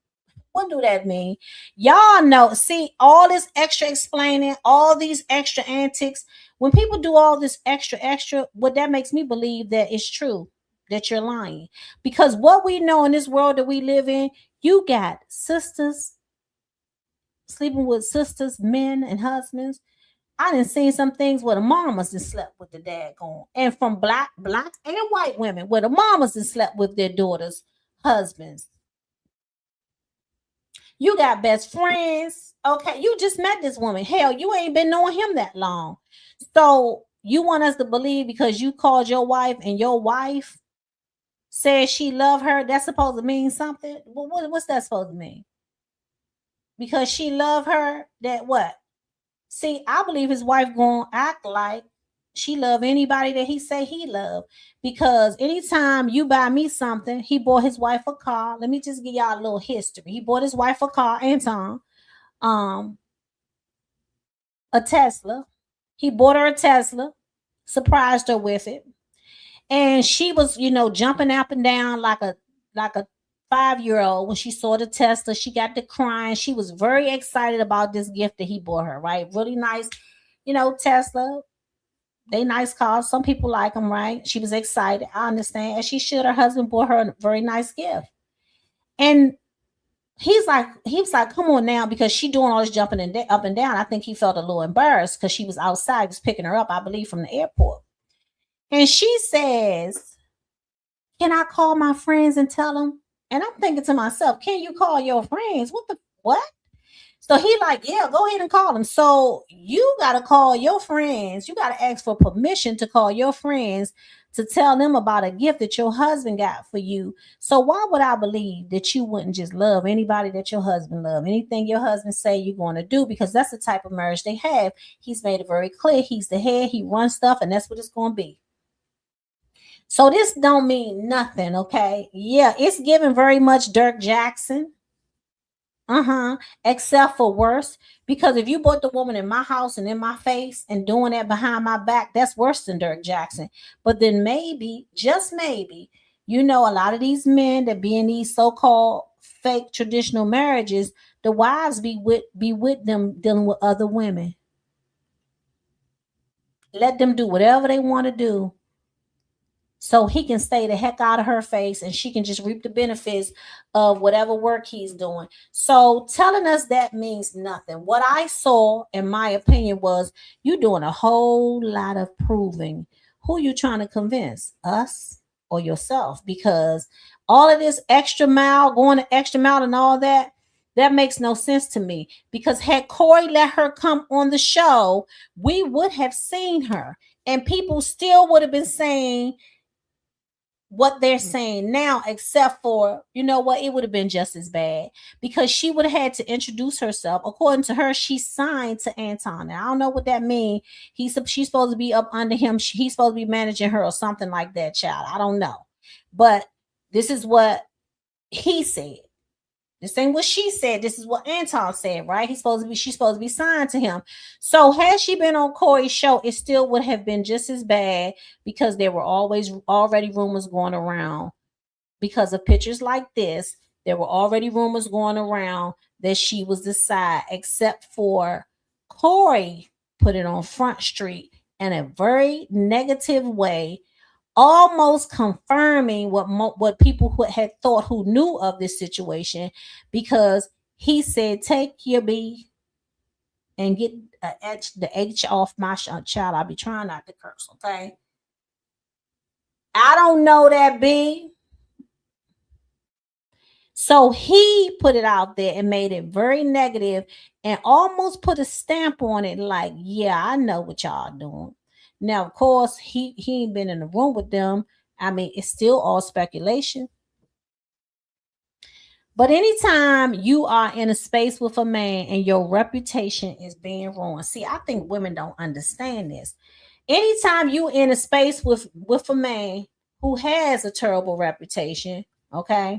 What do that mean? Y'all know, see, all this extra explaining, all these extra antics. When people do all this extra, what that makes me believe that it's true, that you're lying. Because what we know in this world that we live in, you got sisters sleeping with sisters, men and husbands. I done seen some things where the mamas done slept with the dad going. And from black and white women, where the mamas done slept with their daughters' husbands. You got best friends. Okay, you just met this woman. Hell, you ain't been knowing him that long. So you want us to believe because you called your wife and your wife said she loved her, that's supposed to mean something? What's that supposed to mean? Because she loved her, that what? See, I believe his wife gonna act like she love anybody that he say he love. Because anytime you buy me something, he bought his wife a car. Let me just give y'all a little history. He bought his wife a car, Anton, a Tesla. He bought her a Tesla, surprised her with it. And she was, jumping up and down like a 5-year-old, when she saw the Tesla, she got to crying. She was very excited about this gift that he bought her, right? Really nice, Tesla. They nice cars. Some people like them, right? She was excited. I understand. As she should. Her husband bought her a very nice gift. And he was like, come on now, because she doing all this jumping up and down. I think he felt a little embarrassed because she was outside, he was picking her up, I believe, from the airport. And she says, can I call my friends and tell them? And I'm thinking to myself, can you call your friends? What? So he like, yeah, go ahead and call them. So you got to call your friends. You got to ask for permission to call your friends to tell them about a gift that your husband got for you. So why would I believe that you wouldn't just love anybody that your husband love? Anything your husband say you're going to do, because that's the type of marriage they have. He's made it very clear. He's the head. He runs stuff, and that's what it's going to be. So this don't mean nothing, okay? Yeah, it's giving very much Dirk Jackson. Except for worse, because if you brought the woman in my house and in my face and doing that behind my back, that's worse than Dirk Jackson. But then maybe, just maybe, a lot of these men that be in these so-called fake traditional marriages, the wives be with them dealing with other women. Let them do whatever they want to do, so he can stay the heck out of her face and she can just reap the benefits of whatever work he's doing. So telling us that means nothing. What I saw, in my opinion, was you doing a whole lot of proving. Who you trying to convince? Us or yourself? Because all of this extra mile, going the extra mile and all that makes no sense to me. Because had Corey let her come on the show, we would have seen her. And people still would have been saying what they're saying now, except for, it would have been just as bad, because she would have had to introduce herself. According to her, she signed to Anton. Now, I don't know what that means. She's supposed to be up under him. He's supposed to be managing her or something like that, child. I don't know. But this is what he said. This ain't what she said. This is what Anton said, right? She's supposed to be signed to him. So had she been on Corey's show, it still would have been just as bad, because there were already rumors going around. Because of pictures like this, there were already rumors going around that she was the side, except for Corey put it on Front Street in a very negative way, almost confirming what people who had thought, who knew of this situation, because he said, take your B and get the H off my child. I'll be trying not to curse, okay? I don't know that B. So he put it out there and made it very negative and almost put a stamp on it like, yeah, I know what y'all doing. Now, of course, he ain't been in the room with them. I mean, it's still all speculation. But anytime you are in a space with a man and your reputation is being ruined, see, I think women don't understand this. Anytime you in a space with a man who has a terrible reputation, okay?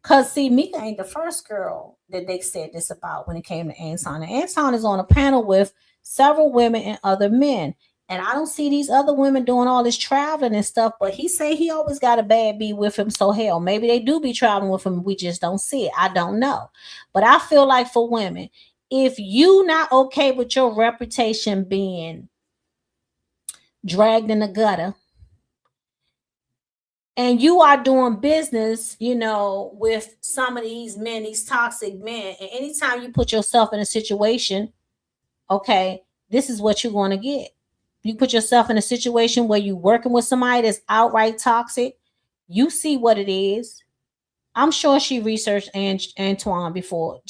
Because, see, Meeka ain't the first girl that they said this about when it came to Anton. And Anton is on a panel with several women and other men. And I don't see these other women doing all this traveling and stuff, but he say he always got a bad bee with him. So hell, maybe they do be traveling with him. We just don't see it. I don't know. But I feel like for women, if you not okay with your reputation being dragged in the gutter, and you are doing business, with some of these men, these toxic men, and anytime you put yourself in a situation, okay, this is what you're going to get. You put yourself in a situation where you're working with somebody that's outright toxic, you see what it is. I'm sure she researched Anton before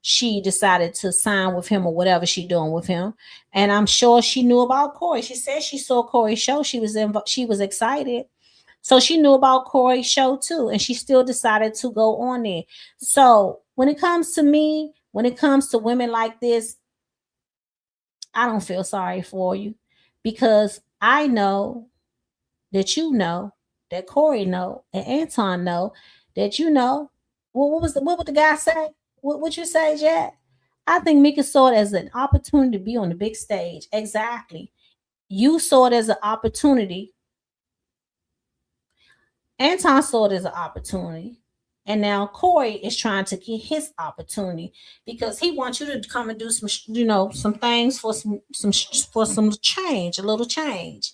she decided to sign with him or whatever she doing with him. And I'm sure she knew about Corey. She said she saw Corey's show. She was excited. So she knew about Corey's show too. And she still decided to go on there. So when it comes to me, when it comes to women like this, I don't feel sorry for you, because I know that that Corey know, and Anton know that what would the guy say? What you say, Jack? I think Meeka saw it as an opportunity to be on the big stage. Exactly. You saw it as an opportunity Anton saw it as an opportunity. And now Corey is trying to get his opportunity because he wants you to come and do some, some things for some change, a little change.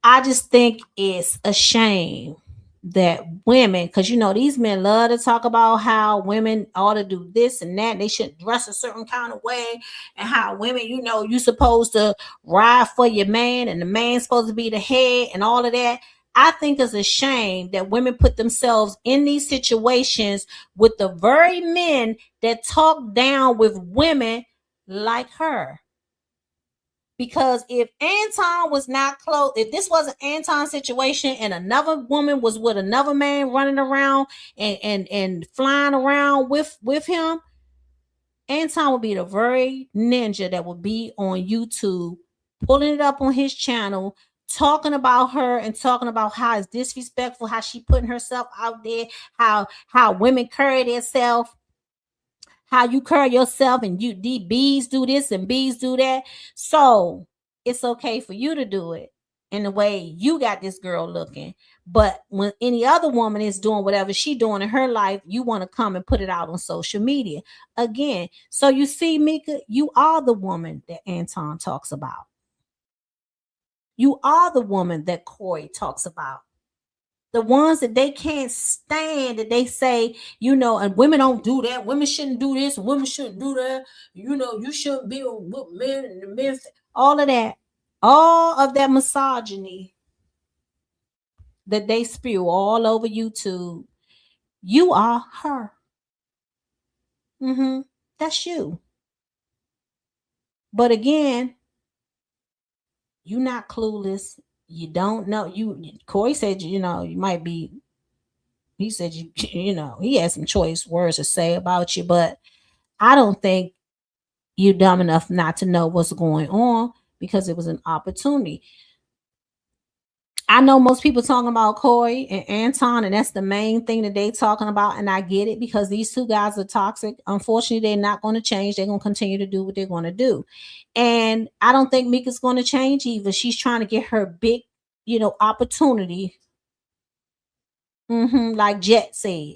I just think it's a shame that women, because these men love to talk about how women ought to do this and that, they should dress a certain kind of way, and how women, you're supposed to ride for your man and the man's supposed to be the head and all of that. I think it's a shame that women put themselves in these situations with the very men that talk down with women like her. Because if Anton was not close, if this was an Anton situation and another woman was with another man running around and flying around with him, Anton would be the very ninja that would be on YouTube, pulling it up on his channel, talking about her and talking about how it's disrespectful, how she putting herself out there, how women carry themselves. How you carry yourself, and the bees do this and bees do that. So it's okay for you to do it in the way you got this girl looking. But when any other woman is doing whatever she doing in her life, you want to come and put it out on social media again. So you see, Meeka, you are the woman that Anton talks about. You are the woman that Corey talks about. The ones that they can't stand, that they say, and women don't do that. Women shouldn't do this. And women shouldn't do that. You shouldn't be with men and the men. All of that misogyny that they spew all over YouTube. You are her. That's you. But again, you're not clueless. You don't know. Corey said, you might be. He said, he had some choice words to say about you, but I don't think you're dumb enough not to know what's going on because it was an opportunity. I know most people talking about Corey and Anton, and that's the main thing that they talking about, and I get it because these two guys are toxic. Unfortunately, they're not going to change. They're going to continue to do what they're going to do. And I don't think Meeka's going to change either. She's trying to get her big, opportunity. Like Jet said.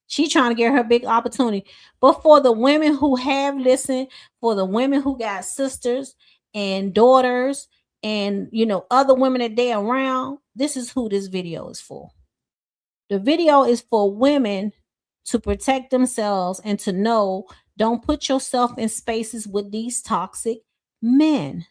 She's trying to get her big opportunity. But for the women who have listened, for the women who got sisters and daughters and, other women that they around, this is who this video is for. The video is for women to protect themselves and to know, don't put yourself in spaces with these toxic men.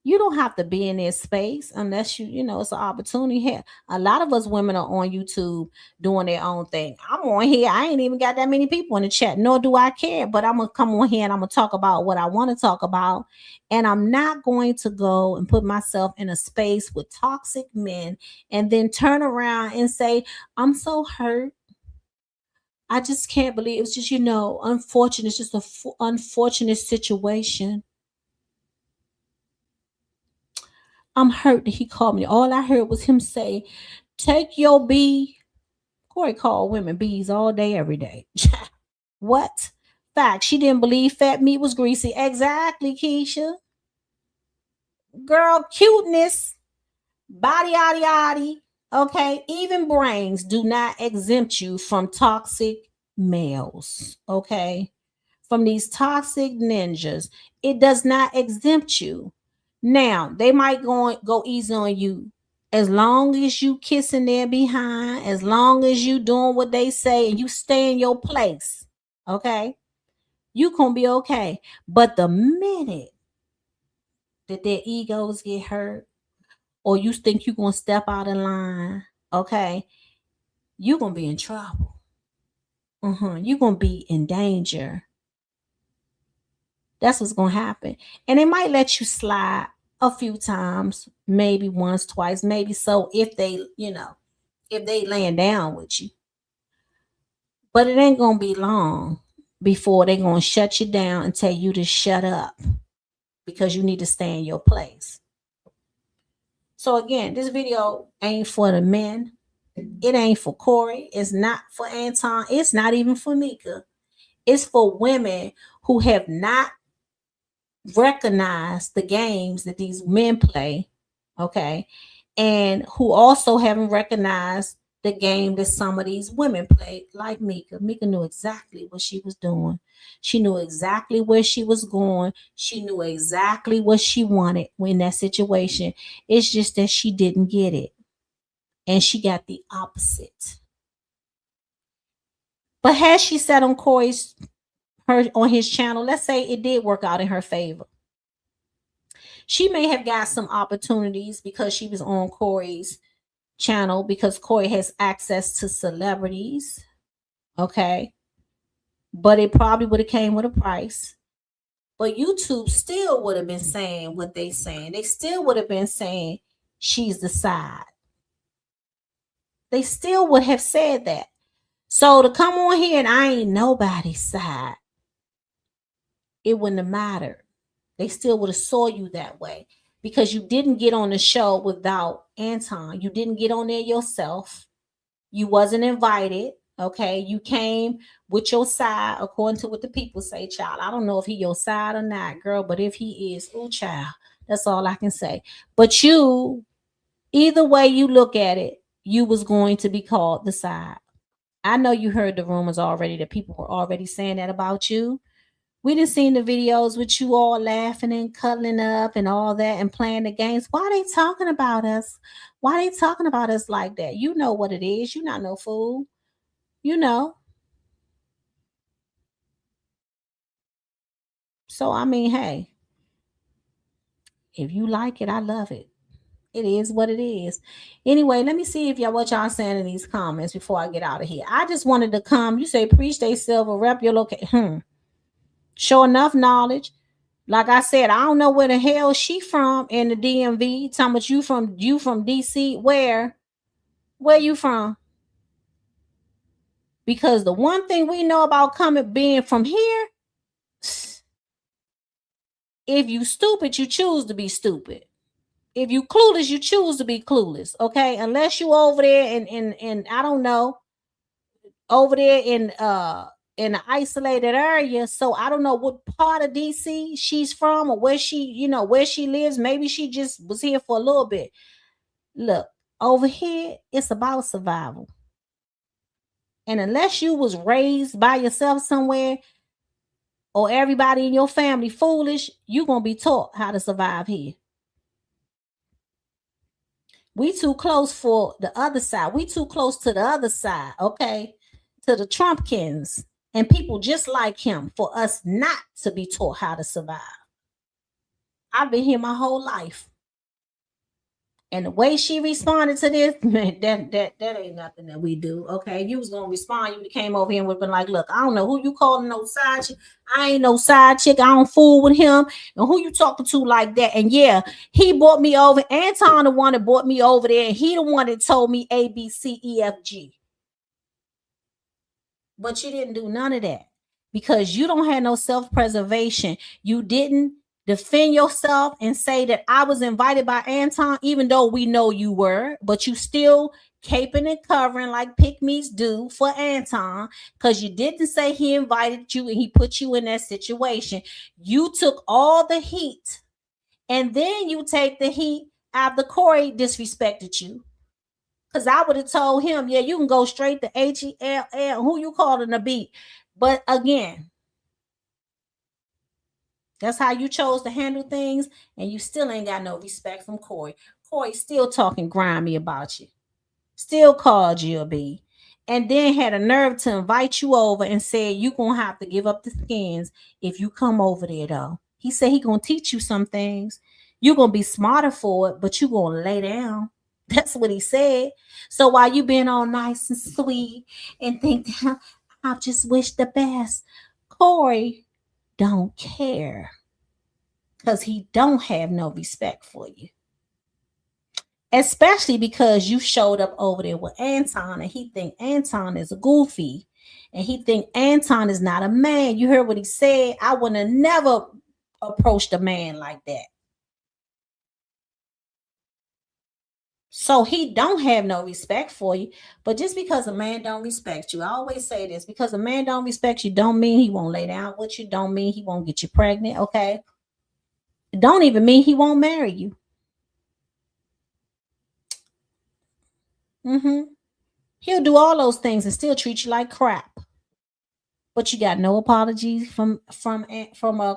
You don't have to be in their space unless it's an opportunity here. A lot of us women are on YouTube doing their own thing. I'm on here. I ain't even got that many people in the chat, nor do I care. But I'm going to come on here and I'm going to talk about what I want to talk about. And I'm not going to go and put myself in a space with toxic men and then turn around and say, I'm so hurt. I just can't believe it's just, unfortunate. It's just an unfortunate situation. I'm hurt that he called me. All I heard was him say, take your bee. Corey called women bees all day, every day. What? Fact, she didn't believe fat meat was greasy. Exactly, Keisha. Girl, cuteness, body, yaddy, yaddy. Okay, even brains do not exempt you from toxic males. Okay, from these toxic ninjas. It does not exempt you. Now, they might go easy on you as long as you kissing their behind, as long as you doing what they say and you stay in your place, okay? You gonna be okay. But the minute that their egos get hurt or you think you're gonna step out of line, okay, you're gonna be in trouble. You're gonna be in danger. That's what's going to happen. And they might let you slide a few times, maybe once, twice, maybe so if they, if they laying down with you. But it ain't going to be long before they're going to shut you down and tell you to shut up because you need to stay in your place. So again, this video ain't for the men. It ain't for Corey. It's not for Anton. It's not even for Meeka. It's for women who have not recognize the games that these men play okay, and who also haven't recognized the game that some of these women played, like Meeka. Meeka knew exactly what she was doing. She knew exactly where she was going. She knew exactly what she wanted in that situation. It's just that she didn't get it. And she got the opposite. But had she said on on his channel, let's say it did work out in her favor. She may have got some opportunities because she was on Corey's channel, because Corey has access to celebrities. Okay. But it probably would have came with a price. But YouTube still would have been saying what they saying. They still would have been saying she's the side. They still would have said that. So to come on here and I ain't nobody's side, it wouldn't have mattered. They still would have saw you that way because you didn't get on the show without Anton. You didn't get on there yourself. You wasn't invited. Okay. You came with your side, according to what the people say, child. I don't know if he your side or not, girl, but if he is, ooh, child, that's all I can say. But you, either way you look at it, you was going to be called the side. I know you heard the rumors already that people were already saying that about you. We done seen the videos with you all laughing and cuddling up and all that and playing the games. Why they talking about us? Why they talking about us like that? You know what it is. You not no fool. You know. So, I mean, hey, if you like it, I love it. It is what it is. Anyway, let me see if y'all what y'all saying in these comments before I get out of here. I just wanted to come. You say preach they silver, rep your location. Show enough knowledge. Like I said, I don't know where the hell she from in the DMV. Talking about you from DC. Where you from? Because the one thing we know about being from here, if you stupid, you choose to be stupid. If you clueless, you choose to be clueless. Okay, unless you over there in I don't know, over there in an isolated area. So I don't know what part of DC she's from or where where she lives. Maybe she just was here for a little bit. Look, over here, it's about survival. And unless you was raised by yourself somewhere or everybody in your family foolish, you're going to be taught how to survive here. We too close for the other side. We too close to the other side, okay? To the Trumpkins and people just like him for us not to be taught how to survive. I've been here my whole life. And the way she responded to this, man, that ain't nothing that we do. Okay. You was gonna respond, you came over here and would have been like, look, I don't know who you calling no side chick. I ain't no side chick. I don't fool with him. And who you talking to like that? And yeah, he brought me over. Anton the one that brought me over there, and he the one that told me A, B, C, E, F, G. But you didn't do none of that because you don't have no self-preservation. You didn't defend yourself and say that I was invited by Anton, even though we know you were, but you still caping and covering like pick-me's do for Anton because you didn't say he invited you and he put you in that situation. You took all the heat and then you take the heat after Corey disrespected you. Because I would have told him, yeah, you can go straight to H-E-L-L, who you calling a beat. But again, that's how you chose to handle things, and you still ain't got no respect from Corey. Corey still talking grimy about you, still called you a B, and then had a nerve to invite you over and said you're going to have to give up the skins if you come over there, though. He said he going to teach you some things. You're going to be smarter for it, but you're going to lay down. That's what he said. So while you being all nice and sweet and think, I just wish the best, Corey don't care because he don't have no respect for you. Especially because you showed up over there with Anton and he think Anton is a goofy and he think Anton is not a man. You heard what he said. I would have never approached a man like that. So he don't have no respect for you. But just because a man don't respect you, I always say this, because a man don't respect you don't mean he won't lay down with you, don't mean he won't get you pregnant, okay? It don't even mean he won't marry you. He'll do all those things and still treat you like crap. But you got no apologies from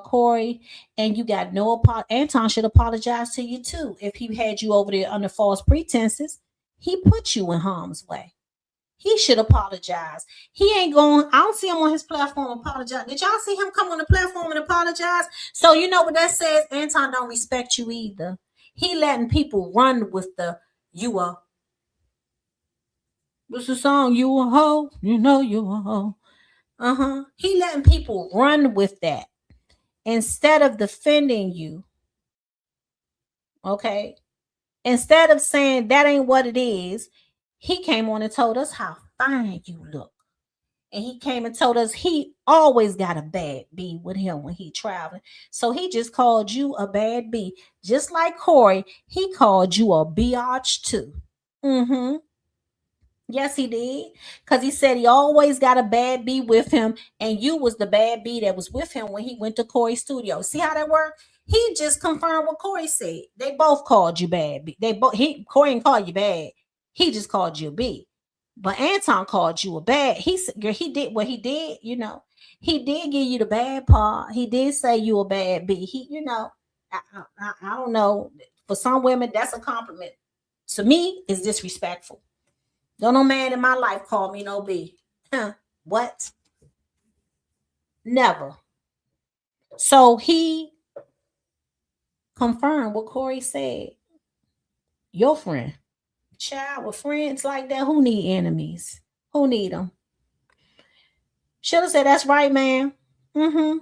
Corey, and you got no apology. Anton should apologize to you too. If he had you over there under false pretenses, he put you in harm's way. He should apologize. He ain't going. I don't see him on his platform apologize. Did y'all see him come on the platform and apologize? So you know what that says? Anton don't respect you either. He letting people run with the you are. What's the song? You a hoe. You know you a hoe. He letting people run with that instead of defending you. Okay. Instead of saying that ain't what it is, he came on and told us how fine you look. And he came and told us he always got a bad B with him when he traveling. So he just called you a bad B. Just like Corey, he called you a biatch too. Yes, he did. Because he said he always got a bad B with him, and you was the bad B that was with him when he went to Corey's studio. See how that worked? He just confirmed what Corey said. They both called you bad B. Corey didn't call you bad. He just called you a B. But Anton called you a bad. He did what he did, you know. He did give you the bad part. He did say you a bad B. I don't know. For some women, that's a compliment. To me, it's disrespectful. Don't no man in my life call me no B. What? Never. So he confirmed what Corey said. Your friend. Child, with friends like that, who need enemies? Who need them? Should have said, that's right, man. Who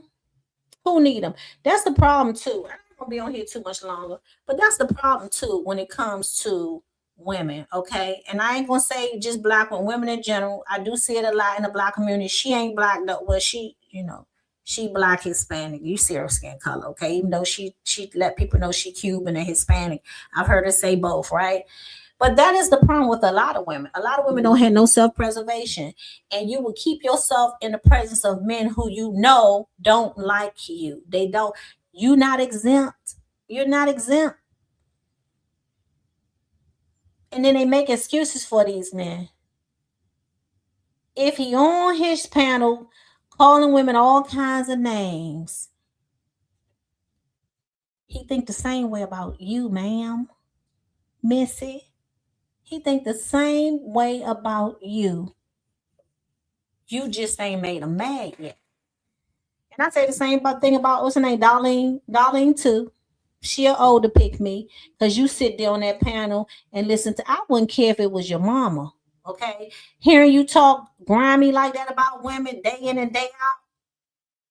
need them? That's the problem, too. I'm not going to be on here too much longer. But that's the problem, too, when it comes to women, okay? And I ain't gonna say just black women in general. I do see it a lot in the black community. She ain't black though. Well, she black Hispanic. You see her skin color, okay? Even though she let people know she Cuban and Hispanic. I've heard her say both, right? But that is the problem with a lot of women. A lot of women don't have no self-preservation, and you will keep yourself in the presence of men who you know don't like you. They don't. You're not exempt. You're not exempt. And then they make excuses for these men. If he on his panel calling women all kinds of names, he think the same way about you, ma'am, Missy. He think the same way about you. You just ain't made him mad yet. And I say the same thing about what's her name, Darlene too. She'll older pick me because you sit there on that panel and listen to. I wouldn't care if it was your mama, okay? Hearing you talk grimy like that about women day in and day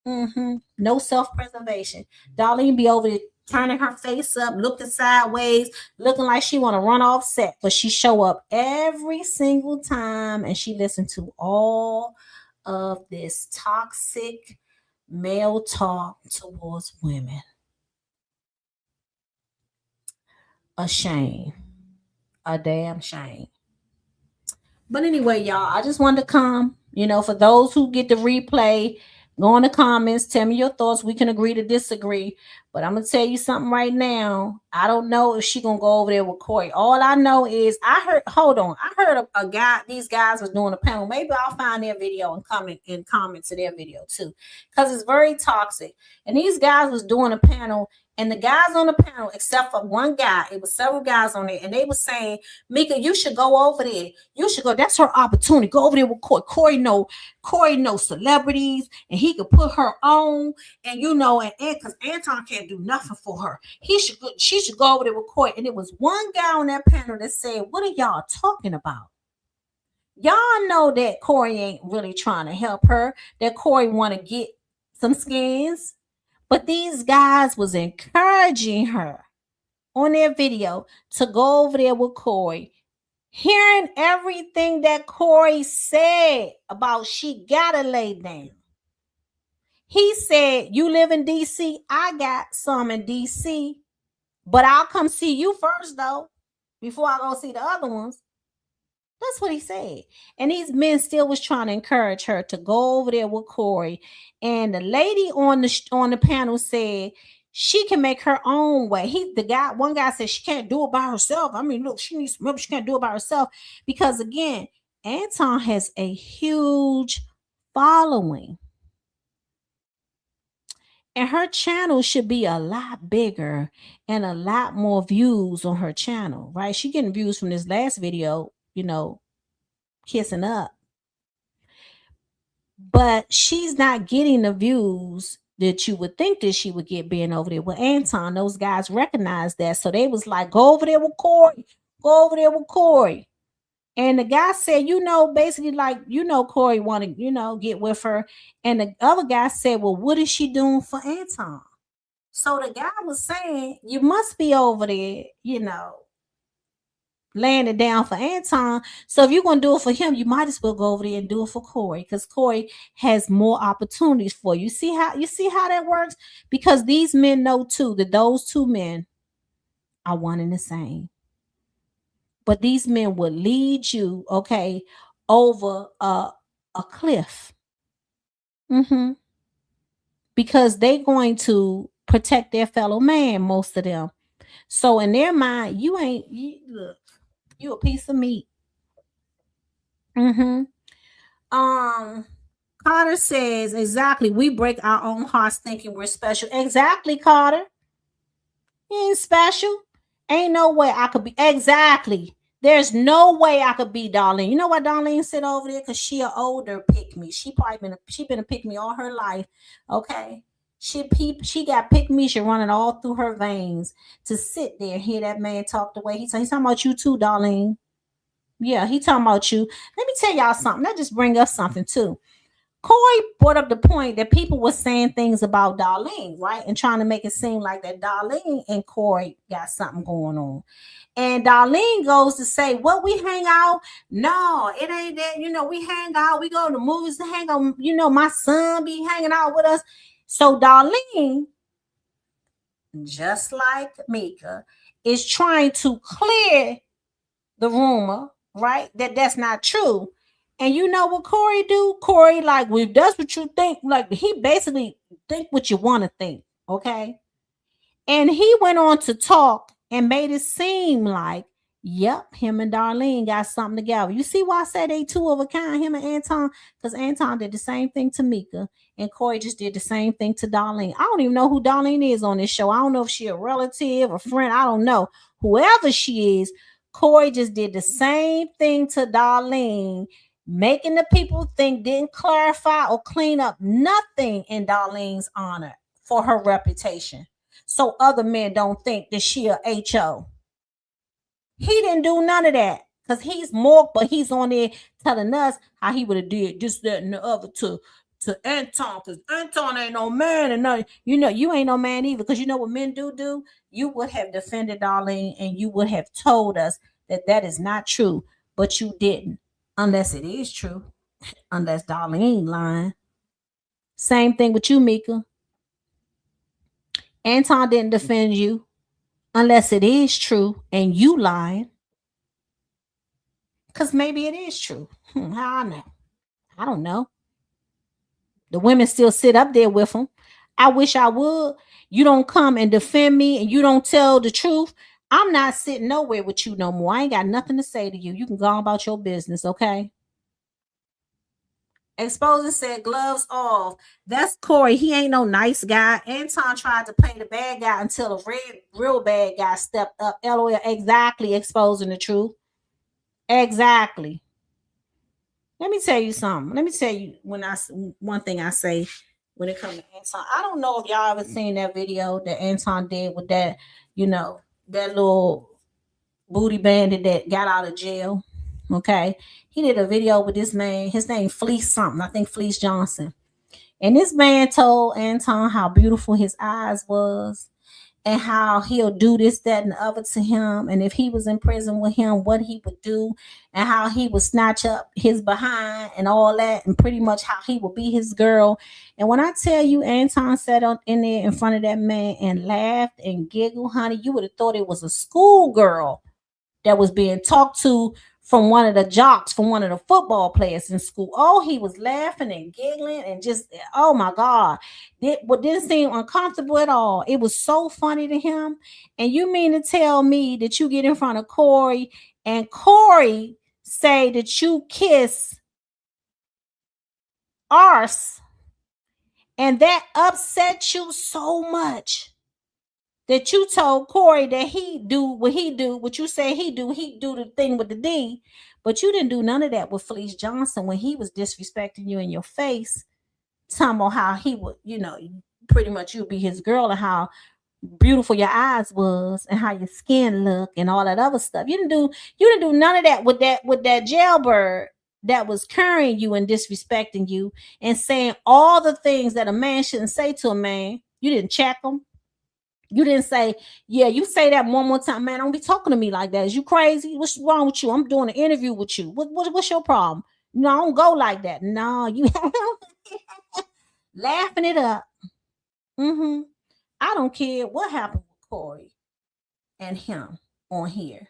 out. No self-preservation. Darlene be over there turning her face up, looking sideways, looking like she want to run off set, but she show up every single time and she listen to all of this toxic male talk towards women. A shame. A damn shame. But anyway, y'all, I just wanted to come, for those who get the replay, go in the comments, tell me your thoughts. We can agree to disagree. But I'm going to tell you something right now. I don't know if she going to go over there with Corey. All I know is I heard a guy, these guys was doing a panel. Maybe I'll find their video and comment to their video too. Because it's very toxic. And these guys was doing a panel. And the guys on the panel, except for one guy, it was several guys on there, and they were saying, Meeka, you should go over there. You should go. That's her opportunity. Go over there with Corey. Corey knows celebrities, and he could put her on. And and because Anton can't do nothing for her, she should go over there with Corey. And it was one guy on that panel that said, "What are y'all talking about? Y'all know that Corey ain't really trying to help her. That Corey want to get some skins." But these guys was encouraging her on their video to go over there with Corey, hearing everything that Corey said about she gotta lay down. He said, you live in D.C., I got some in D.C., but I'll come see you first, though, before I go see the other ones. That's what he said. And these men still was trying to encourage her to go over there with Corey. And the lady on the panel said she can make her own way. One guy said she can't do it by herself. I mean, look, she needs some help. She can't do it by herself because again, Anton has a huge following. And her channel should be a lot bigger and a lot more views on her channel, right? She getting views from this last video, kissing up. But she's not getting the views that you would think that she would get being over there with Anton. Those guys recognized that. So they was like, go over there with Corey. Go over there with Corey. And the guy said, basically like, Corey want to, get with her. And the other guy said, well, what is she doing for Anton? So the guy was saying, you must be over there, laying it down for Anton. So if you're going to do it for him, you might as well go over there and do it for Corey because Corey has more opportunities for you. See how that works? Because these men know too that those two men are one and the same. But these men will lead you, okay, over a cliff. Because they're going to protect their fellow man, most of them. So in their mind, you a piece of meat. Carter says, exactly, we break our own hearts thinking we're special. Exactly, Carter. You ain't special. Ain't no way I could be. Exactly. There's no way I could be Darlene. You know why Darlene sit over there? Because she an older pick me. She been a pick me all her life. Okay. She got pick me. She running all through her veins to sit there and hear that man talk the way he's talking about you too, Darlene. Yeah, he talking about you. Let me tell y'all something. That just bring up something too. Corey brought up the point that people were saying things about Darlene, right? And trying to make it seem like that Darlene and Corey got something going on. And Darlene goes to say, what, we hang out? No, it ain't that. We hang out. We go to movies to hang out. My son be hanging out with us. So Darlene, just like Meeka, is trying to clear the rumor, right? That's not true. And you know what Corey do? Corey, like, well, if that's what you think, like, he basically think what you want to think, okay? And he went on to talk and made it seem like, yep, him and Darlene got something together. You see why I said they two of a kind, him and Anton? Because Anton did the same thing to Meeka, and Corey just did the same thing to Darlene. I don't even know who Darlene is on this show. I don't know if she a relative or friend. I don't know. Whoever she is, Corey just did the same thing to Darlene, making the people think, didn't clarify or clean up nothing in Darlene's honor for her reputation. So other men don't think that she a HO. He didn't do none of that because he's more, but he's on there telling us how he would have did this, that, and the other to Anton, because Anton ain't no man, and you ain't no man either. Because you know what men do? You would have defended Darlene and you would have told us that is not true, but you didn't, unless it is true, unless Darlene lying. Same thing with you, Meeka. Anton didn't defend you unless it is true and you lying. Because maybe it is true. How I know? I don't know. The women still sit up there with him. I wish I would. You don't come and defend me and you don't tell the truth. I'm not sitting nowhere with you no more. I ain't got nothing to say to you. You can go about your business, okay? Exposing said gloves off. That's Corey. He ain't no nice guy. Anton tried to play the bad guy until a real bad guy stepped up. LOL. Exactly. Exposing the truth. Exactly. Let me tell you something. Let me tell you one thing I say when it comes to Anton. I don't know if y'all ever seen that video that Anton did with that, that little booty bandit that got out of jail. Okay. He did a video with this man. His name Fleece something. I think Fleece Johnson. And this man told Anton how beautiful his eyes was and how he'll do this, that, and the other to him. And if he was in prison with him, what he would do and how he would snatch up his behind and all that, and pretty much how he would be his girl. And when I tell you Anton sat in there in front of that man and laughed and giggled, honey, you would have thought it was a schoolgirl that was being talked to from one of the jocks, from one of the football players in school. Oh, he was laughing and giggling and just, oh my God. What didn't seem uncomfortable at all. It was so funny to him. And you mean to tell me that you get in front of Corey and Corey say that you kiss arse, and that upset you so much that you told Corey that he do what you say he do the thing with the D, but you didn't do none of that with Felice Johnson when he was disrespecting you in your face, talking about how he would, pretty much you'd be his girl and how beautiful your eyes was and how your skin looked and all that other stuff. You didn't do none of that with that jailbird that was currying you and disrespecting you and saying all the things that a man shouldn't say to a man. You didn't check him. You didn't say, yeah, you say that one more time, man. Don't be talking to me like that. Is you crazy? What's wrong with you? I'm doing an interview with you. What's your problem? No, I don't go like that. No, you laughing it up. I don't care what happened with Corey and him on here.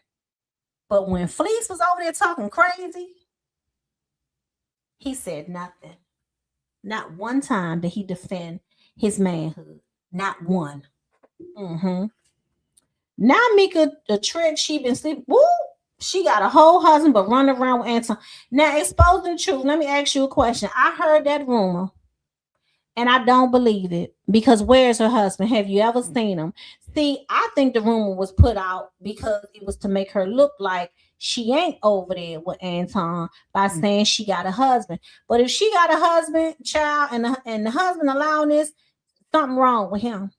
But when Fleece was over there talking crazy, he said nothing. Not one time did he defend his manhood. Not one. Now Meeka, the trick, she been sleeping. Woo! She got a whole husband, but running around with Anton. Now, exposing the truth, let me ask you a question. I heard that rumor, and I don't believe it, because where's her husband? Have you ever seen him? See, I think the rumor was put out because it was to make her look like she ain't over there with Anton by saying she got a husband. But if she got a husband, child, and the husband allowing this, something wrong with him.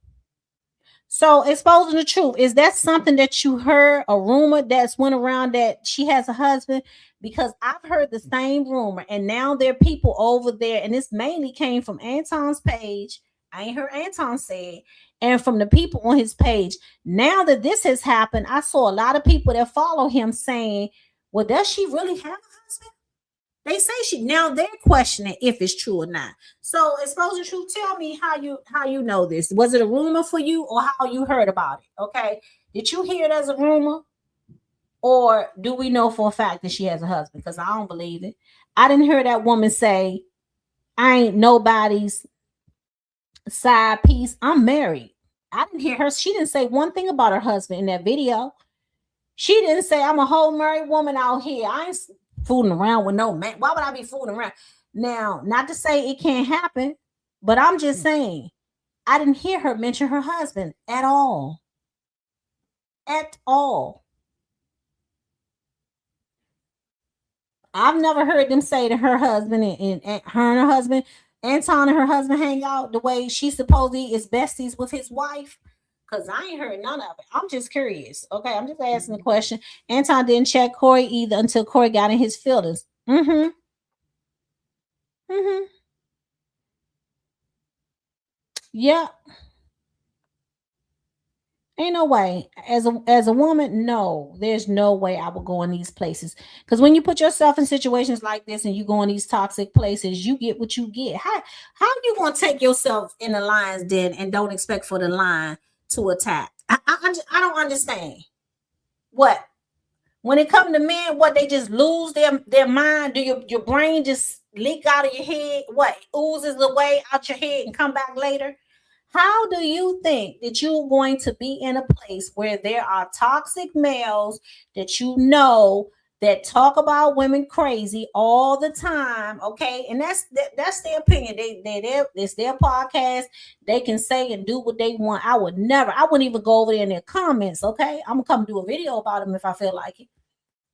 So exposing the truth, is that something that you heard, a rumor that's went around that she has a husband? Because I've heard the same rumor, and now there are people over there, and this mainly came from Anton's page. I ain't heard Anton say it, and from the people on his page. Now that this has happened, I saw a lot of people that follow him saying, well, does she really have a husband? They say she, now they're questioning if it's true or not. So exposing truth, tell me how you know this. Was it a rumor for you, or how you heard about it? Okay. Did you hear it as a rumor? Or do we know for a fact that she has a husband? Because I don't believe it. I didn't hear that woman say, I ain't nobody's side piece. I'm married. I didn't hear her. She didn't say one thing about her husband in that video. She didn't say, I'm a whole married woman out here. I ain't fooling around with no man. Why would I be fooling around? Now, not to say it can't happen, but I'm just saying, I didn't hear her mention her husband at all. At all. I've never heard them say to her husband and her and her husband, Anton and her husband hang out the way she supposedly is besties with his wife. Because I ain't heard none of it. I'm just curious. Okay, I'm just asking the question. Anton didn't check Corey either until Corey got in his feelings. Yeah. Ain't no way. As a woman, no, there's no way I would go in these places. Because when you put yourself in situations like this and you go in these toxic places, you get what you get. How you gonna take yourself in the lion's den and don't expect for the lion to attack? I don't understand. What? When it comes to men, what, they just lose their mind? Do your brain just leak out of your head? What, oozes away out your head and come back later? How do you think that you're going to be in a place where there are toxic males that you know that talk about women crazy all the time? Okay, and that's their opinion. It's their podcast. They can say and do what they want. I wouldn't even go over there in their comments. Okay, I'm gonna come do a video about them if I feel like it,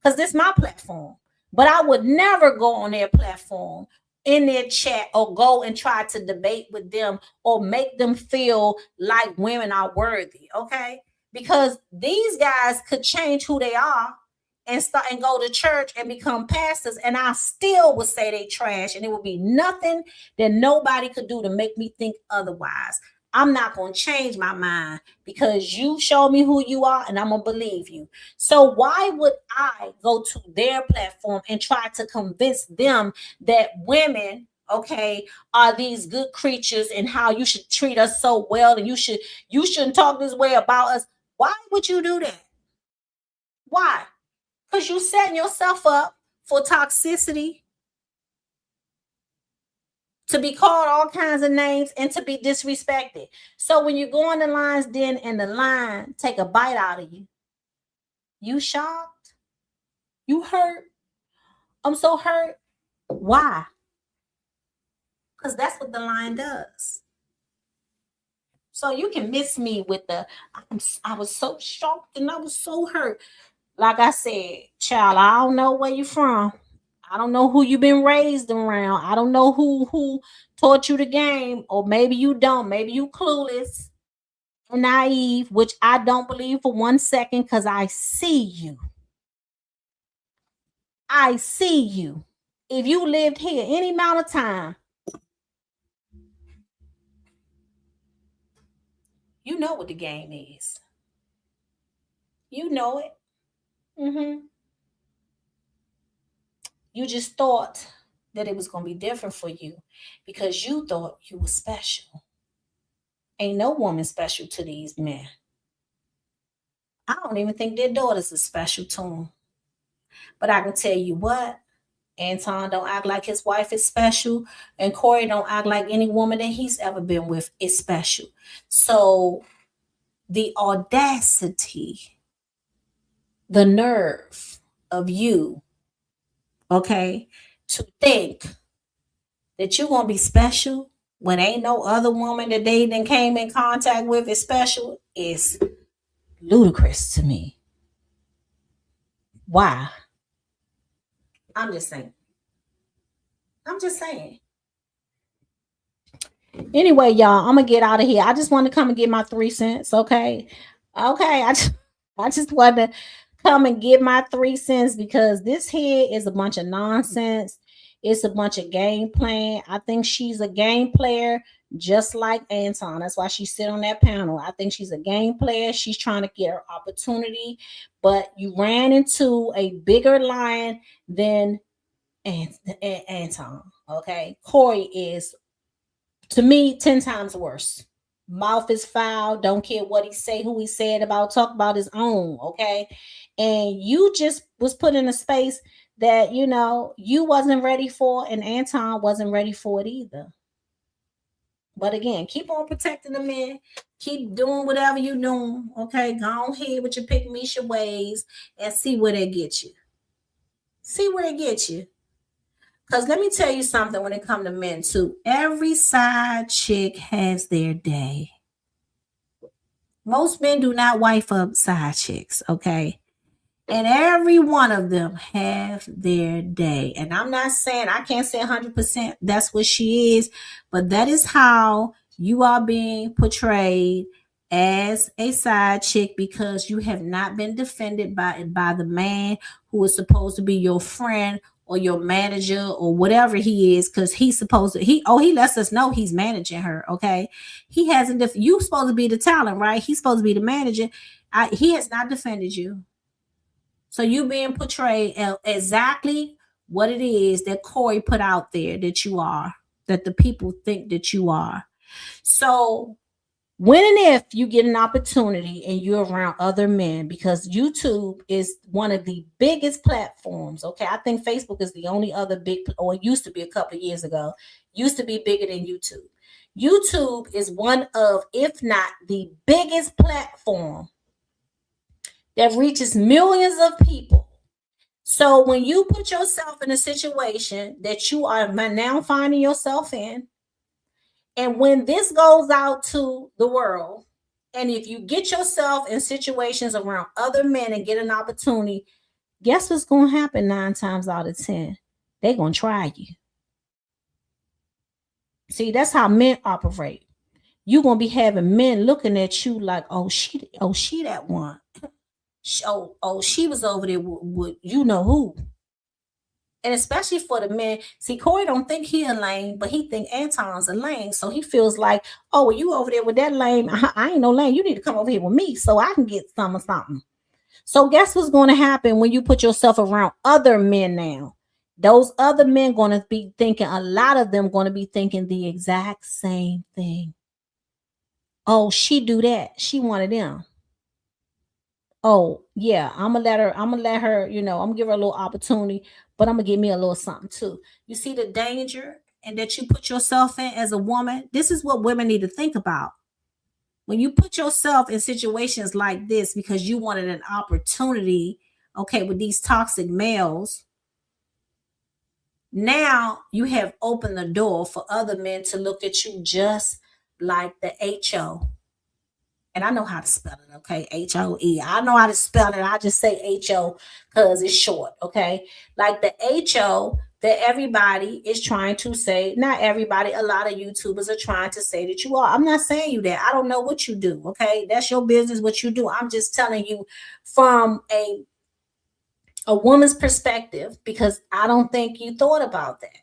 because this is my platform. But I would never go on their platform, in their chat, or go and try to debate with them or make them feel like women are worthy. Okay, because these guys could change who they are and start and go to church and become pastors, and I still would say they trash, and it would be nothing that nobody could do to make me think otherwise. I'm not going to change my mind because you show me who you are, and I'm going to believe you. So why would I go to their platform and try to convince them that women, okay, are these good creatures and how you should treat us so well, and you shouldn't talk this way about us? Why would you do that? Why? Because you setting yourself up for toxicity, to be called all kinds of names, and to be disrespected. So when you go on the lines den and the line take a bite out of you, you shocked? You hurt? I'm so hurt. Why? Because that's what the line does. So you can miss me with the, I was so shocked and I was so hurt. Like I said, child, I don't know where you're from. I don't know who you've been raised around. I don't know who taught you the game, or maybe you don't. Maybe you clueless and naive, which I don't believe for 1 second, because I see you. I see you. If you lived here any amount of time, you know what the game is. You know it. You just thought that it was going to be different for you because you thought you were special. Ain't no woman special to these men. I don't even think their daughters are special to them. But I can tell you what, Anton don't act like his wife is special, and Corey don't act like any woman that he's ever been with is special. So the audacity, the nerve of you, okay, to think that you're gonna be special when ain't no other woman that they then came in contact with is special is ludicrous to me. Why? I'm just saying. Anyway, y'all, I'm gonna get out of here. I just want to come and get my 3 cents. Okay. I just want to come and get my 3 cents, because this here is a bunch of nonsense. It's a bunch of game playing. I think she's a game player, just like Anton. That's why she sit on that panel. I think she's a game player. She's trying to get her opportunity, but you ran into a bigger lion than Anton. Okay. Corey is, to me, 10 times worse. Mouth is foul. Don't care what he say, who he said about, talk about his own. Okay. And you just was put in a space that, you know, you wasn't ready for, and Anton wasn't ready for it either. But again, keep on protecting the men. Keep doing whatever you're doing. Okay. Go ahead with your pick Misha ways and see where they get you. See where it gets you. Because let me tell you something when it comes to men too. Every side chick has their day. Most men do not wife up side chicks, okay? And every one of them have their day. And I'm not saying, I can't say 100% that's what she is, but that is how you are being portrayed as a side chick, because you have not been defended by the man who is supposed to be your friend or your manager or whatever he is, because he's supposed to, he lets us know he's managing her. Okay. He hasn't, you supposed to be the talent, right? He's supposed to be the manager. He has not defended you. So you being portrayed exactly what it is that Corey put out there that you are, that the people think that you are. So when and if you get an opportunity and you're around other men, because YouTube is one of the biggest platforms. Okay. I think Facebook is the only other big, or it used to be a couple of years ago, used to be bigger than YouTube. YouTube is one of, if not the biggest platform that reaches millions of people. So when you put yourself in a situation that you are now finding yourself in, and when this goes out to the world, and if you get yourself in situations around other men and get an opportunity, guess what's going to happen 9 times out of 10? They're going to try you. See, that's how men operate. You're going to be having men looking at you like, oh, she that one. She was over there with you know who. And especially for the men, see, Corey don't think he a lame, but he think Anton's a lame. So he feels like, oh, well, you over there with that lame. I ain't no lame. You need to come over here with me so I can get some or something. So guess what's going to happen when you put yourself around other men now? Those other men going to be thinking, a lot of them going to be thinking the exact same thing. Oh, she do that. She one of them. oh yeah, I'm gonna let her, I'm gonna give her a little opportunity, but I'm gonna give me a little something too. You see the danger and that you put yourself in as a woman. This is what women need to think about. When you put yourself in situations like this because you wanted an opportunity, okay, with these toxic males, now you have opened the door for other men to look at you just like the HO. And I know how to spell it, okay? HOE. I know how to spell it. I just say HO because it's short, okay? Like the HO that everybody is trying to say, not everybody, a lot of YouTubers are trying to say that you are. I'm not saying you that. I don't know what you do, okay? That's your business, what you do. I'm just telling you from a woman's perspective because I don't think you thought about that.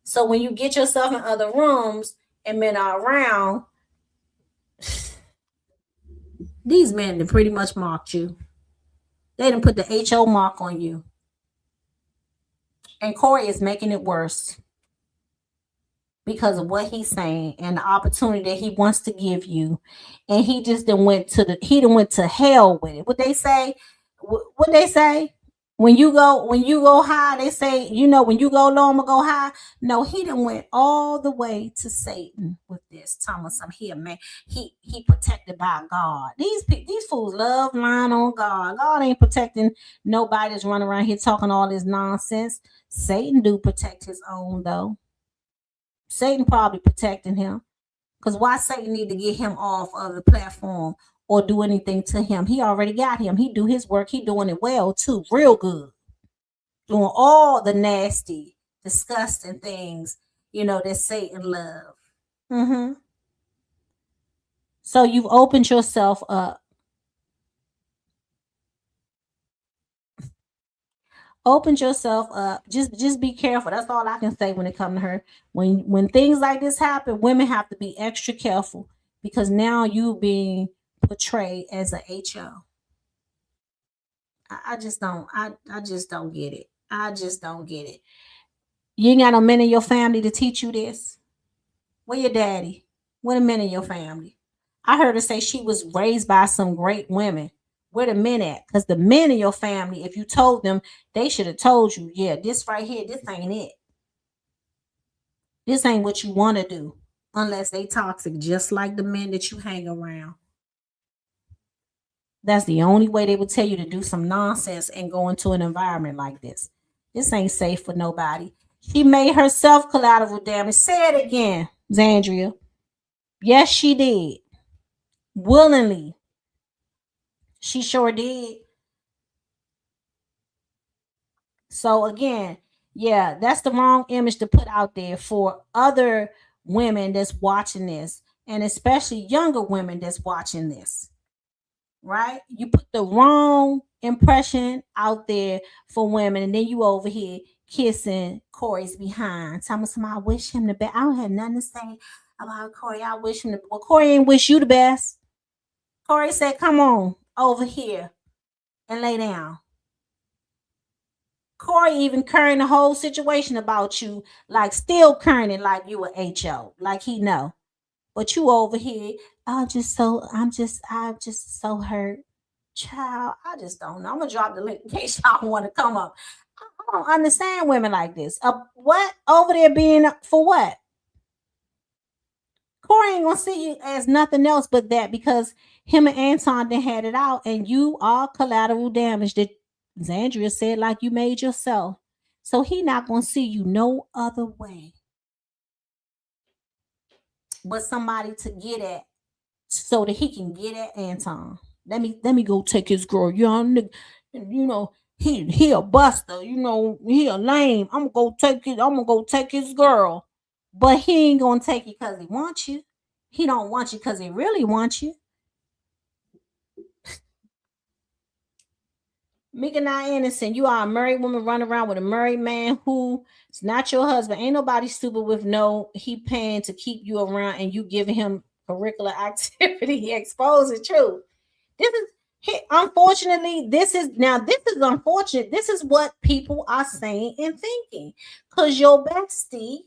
So when you get yourself in other rooms and men are around, these men have pretty much marked you. They done put the HO mark on you. And Corey is making it worse because of what he's saying and the opportunity that he wants to give you. And he just done went to hell with it. What they say? When you go high, they say, when you go low, I'm gonna go high. No, he done went all the way to Satan with this. Thomas, I'm here, man. He protected by God. These fools love lying on God. God ain't protecting nobody that's running around here talking all this nonsense. Satan do protect his own though. Satan probably protecting him. Because why Satan need to get him off of the platform or do anything to him? He already got him. He do his work. He doing it well too. Real good. Doing all the nasty, disgusting things, that Satan love. So you've opened yourself up. Opened yourself up. Just be careful. That's all I can say when it comes to her. When things like this happen, women have to be extra careful because now you being portrayed as a HO. I just don't. I just don't get it. I just don't get it. You ain't got no men in your family to teach you this. Where your daddy? Where the men in your family? I heard her say she was raised by some great women. Where the men at? Because the men in your family, if you told them, they should have told you, yeah, this right here, this ain't it. This ain't what you want to do. Unless they toxic, just like the men that you hang around. That's the only way they would tell you to do some nonsense and go into an environment like this. This ain't safe for nobody. She made herself collateral damage. Say it again, Zandria. Yes, she did. Willingly. She sure did. So again, yeah, that's the wrong image to put out there for other women that's watching this, and especially younger women that's watching this. Right? You put the wrong impression out there for women, and then you over here kissing Corey's behind. Tell me somebody, I wish him the best. I don't have nothing to say about Corey. I wish him the best. Well, Corey ain't wish you the best. Corey said, come on over here and lay down. Corey even curring the whole situation about you, like still curring it like you a HO, like he know. But you over here, I'm just so hurt. Child, I just don't know. I'm gonna drop the link in case y'all want to come up. I don't understand women like this. What over there being for what? Corey ain't gonna see you as nothing else but that because him and Anton done had it out, and you are collateral damage that Zandria said like you made yourself. So he not gonna see you no other way but somebody to get at so that he can get at Anton. Let me go take his girl. He a buster. He a lame. I'm gonna go take his girl. But he ain't gonna take you because he wants you. He don't want you because he really wants you. Meeka not innocent. You are a married woman running around with a married man who is not your husband. Ain't nobody stupid with he paying to keep you around and you giving him curricular activity. Expose the truth. Unfortunately, this is unfortunate. This is what people are saying and thinking. Because your bestie,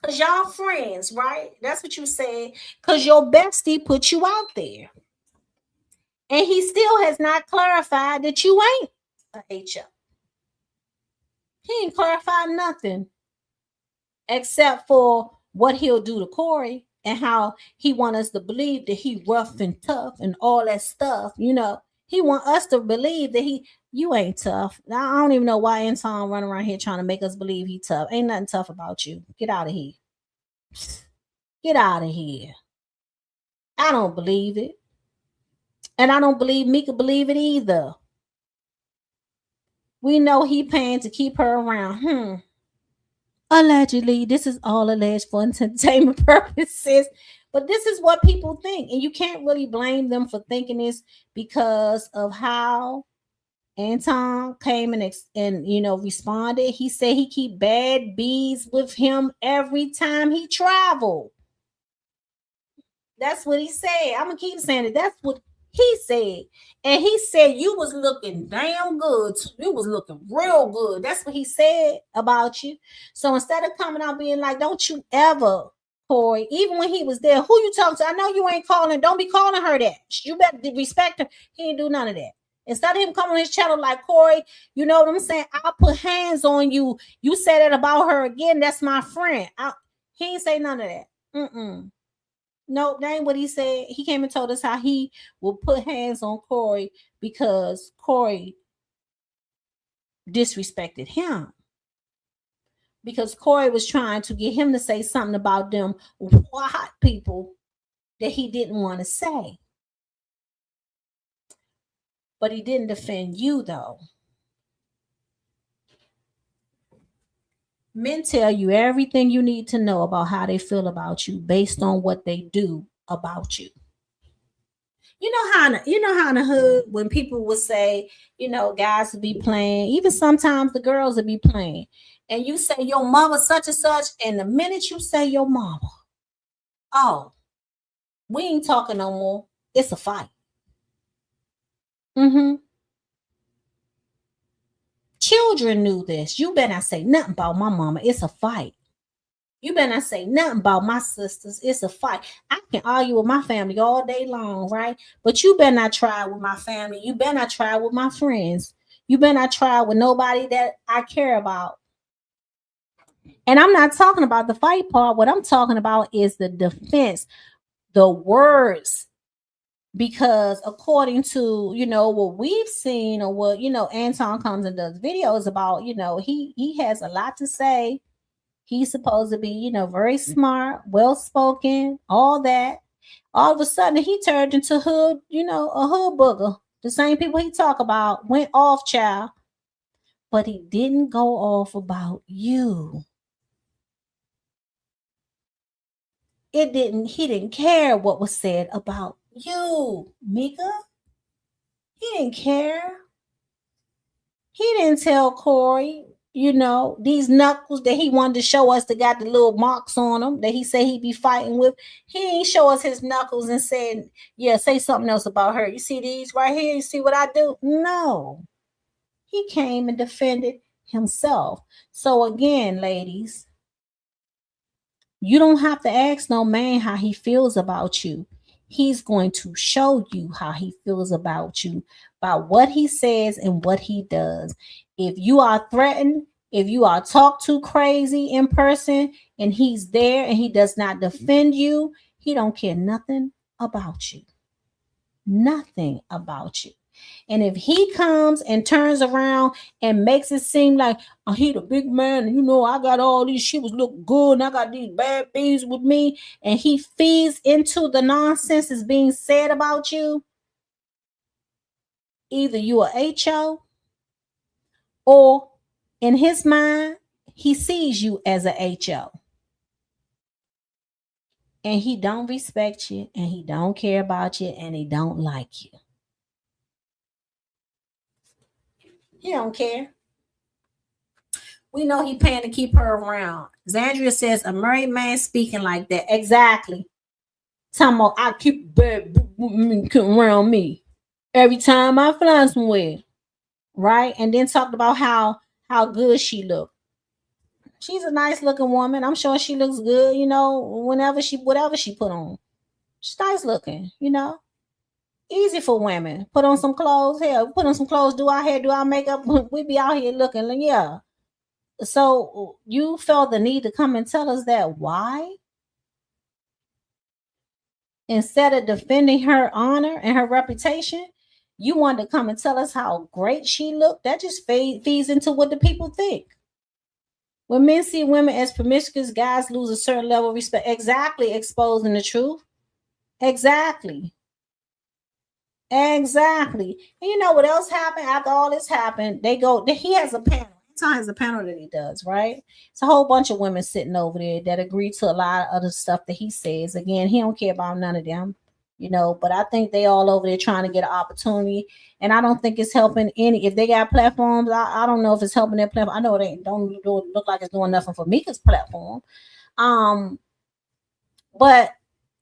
because y'all friends, right? That's what you said. Because your bestie put you out there. And he still has not clarified that you ain't a HO. He ain't clarified nothing except for what he'll do to Corey and how he want us to believe that he rough and tough and all that stuff. You know, he want us to believe that you ain't tough. Now, I don't even know why Anton running around here trying to make us believe he tough. Ain't nothing tough about you. Get out of here. Get out of here. I don't believe it. And I don't believe Meeka believe it either. We know he paying to keep her around. Allegedly, this is all alleged for entertainment purposes. But this is what people think. And you can't really blame them for thinking this because of how Anton came and responded. He said he keep bad bees with him every time he traveled. That's what he said. I'm gonna keep saying it. That's what he said. And he said you was looking damn good. You was looking real good. That's what he said about you. So instead of coming out being like, don't you ever, Corey, even when he was there, who you talking to? I know you ain't calling. Don't be calling her that. You better respect her. He ain't do none of that. Instead of him coming on his channel like, Corey, you know what I'm saying? I'll put hands on you. You said it about her again. That's my friend. He ain't say none of that. No, that ain't what he said. He came and told us how he will put hands on Corey because Corey disrespected him. Because Corey was trying to get him to say something about them hot people that he didn't want to say. But he didn't defend you, though. Men tell you everything you need to know about how they feel about you based on what they do about you. You know how in the hood when people would say, guys would be playing, even sometimes the girls would be playing, and you say your mama such and such, and the minute you say your mama, oh, we ain't talking no more. It's a fight. Children knew this. You better not say nothing about my mama. It's a fight. You better not say nothing about my sisters. It's a fight. I can argue with my family all day long, right? But you better not try with my family. You better not try with my friends. You better not try with nobody that I care about. And I'm not talking about the fight part. What I'm talking about is the defense, the words. Because according to, what we've seen or what, Anton comes and does videos about, he has a lot to say. He's supposed to be, very smart, well-spoken, all that. All of a sudden he turned into hood, a hood booger. The same people he talk about went off, child. But he didn't go off about you. He didn't care what was said about you, Meeka. He didn't care. He didn't tell Corey, these knuckles that he wanted to show us that got the little marks on them that he said he'd be fighting with. He ain't show us his knuckles and said, yeah, say something else about her. You see these right here? You see what I do? No. He came and defended himself. So again, ladies, you don't have to ask no man how he feels about you. He's going to show you how he feels about you by what he says and what he does. If you are threatened, if you are talked to crazy in person and he's there and he does not defend you, he don't care nothing about you. Nothing about you. And if he comes and turns around and makes it seem like, oh, he the big man, and I got all these, she was look good, and I got these bad things with me, and he feeds into the nonsense that's being said about you, either you are HO, or in his mind, he sees you as a HO. And he don't respect you, and he don't care about you, and he don't like you. He don't care. We know he paying to keep her around. Zandria says a married man speaking like that. Exactly. Talking about I keep bad women around me every time I fly somewhere. Right? And then talked about how good she looked. She's a nice looking woman. I'm sure she looks good, whatever she put on. She's nice looking, Easy for women. Put on some clothes. Hell, put on some clothes, do our hair, do our makeup. We be out here looking. Yeah. So you felt the need to come and tell us that. Why? Instead of defending her honor and her reputation, you wanted to come and tell us how great she looked. That just feeds into what the people think. When men see women as promiscuous, guys lose a certain level of respect. Exactly, exposing the truth. Exactly. Exactly. And you know what else happened after all this happened? He has a panel. Anton has a panel that he does, right? It's a whole bunch of women sitting over there that agree to a lot of other stuff that he says. Again, he don't care about none of them, you know, but I think they all over there trying to get an opportunity. And I don't think it's helping any. If they got platforms, I don't know if it's helping their platform. I know it ain't don't look like it's doing nothing for Meeka's platform. But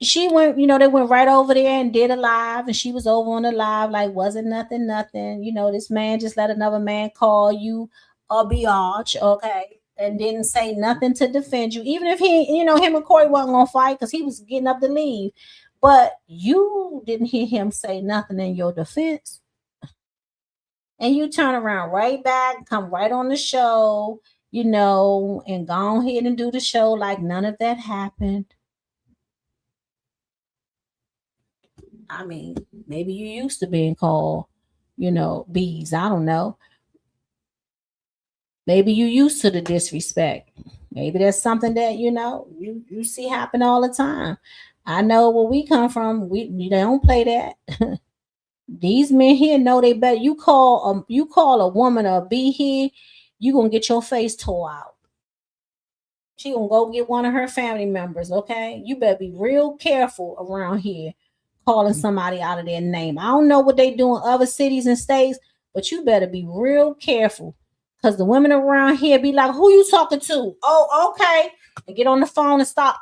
she went, you know, they went right over there and did a live, and she was over on the live like wasn't nothing. You know, this man just let another man call you a biatch, okay, and didn't say nothing to defend you, even if he, you know, him and Corey wasn't gonna fight because he was getting up to leave. But you didn't hear him say nothing in your defense. And you turn around right back, come right on the show, you know, and go ahead and do the show like none of that happened. I mean, maybe you used to being called, you know, bees. I don't know. Maybe you used to the disrespect. Maybe that's something that, you know, you see happen all the time. I know where we come from. They don't play that. These men here know they better. You call a woman a bee here, you gonna get your face tore out. She gonna go get one of her family members. Okay, you better be real careful around here calling somebody out of their name. I don't know what they do in other cities and states, but you better be real careful because the women around here be like, "Who you talking to?" Oh, okay, and get on the phone and stop.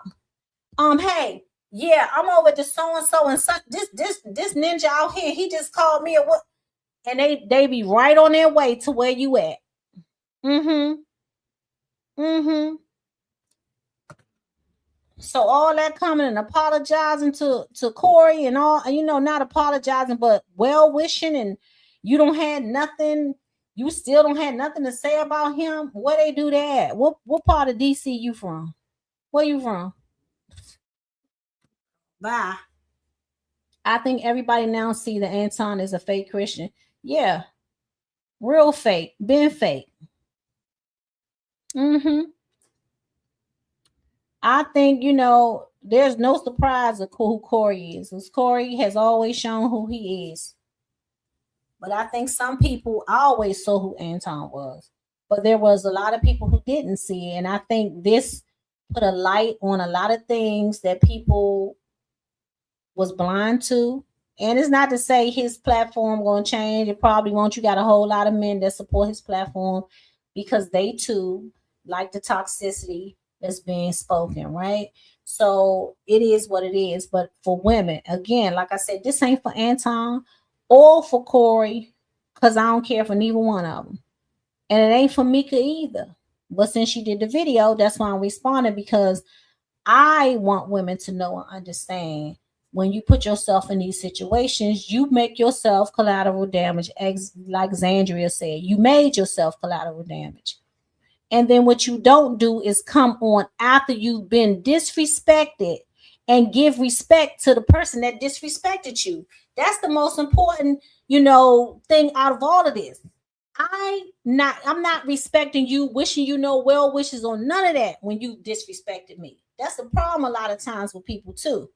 Hey, yeah, I'm over to so and such. This ninja out here, he just called me a what? And they be right on their way to where you at. Mm-hmm. Mm-hmm. So all that coming and apologizing to Corey and all, you know, not apologizing, but well wishing, and you don't have nothing, you still don't have nothing to say about him. Where they do that? What part of DC you from? Where you from? Bye. I think everybody now see that Anton is a fake Christian. Yeah, real fake, been fake. Mm-hmm. I think, you know, there's no surprise of who Corey is, because Corey has always shown who he is. But I think some people always saw who Anton was. But there was a lot of people who didn't see it. And I think this put a light on a lot of things that people was blind to. And it's not to say his platform going to change. It probably won't. You got a whole lot of men that support his platform because they too like the toxicity that's being spoken, right? So it is what it is. But for women, again, like I said, this ain't for Anton or for Corey, because I don't care for neither one of them. And it ain't for Meeka either. But since she did the video, that's why I'm responding, because I want women to know and understand when you put yourself in these situations, you make yourself collateral damage. Like Zandria said, you made yourself collateral damage. And then what you don't do is come on after you've been disrespected and give respect to the person that disrespected you. That's the most important, you know, thing out of all of this. I'm not respecting you, wishing you no well wishes or none of that when you disrespected me. That's the problem a lot of times with people too.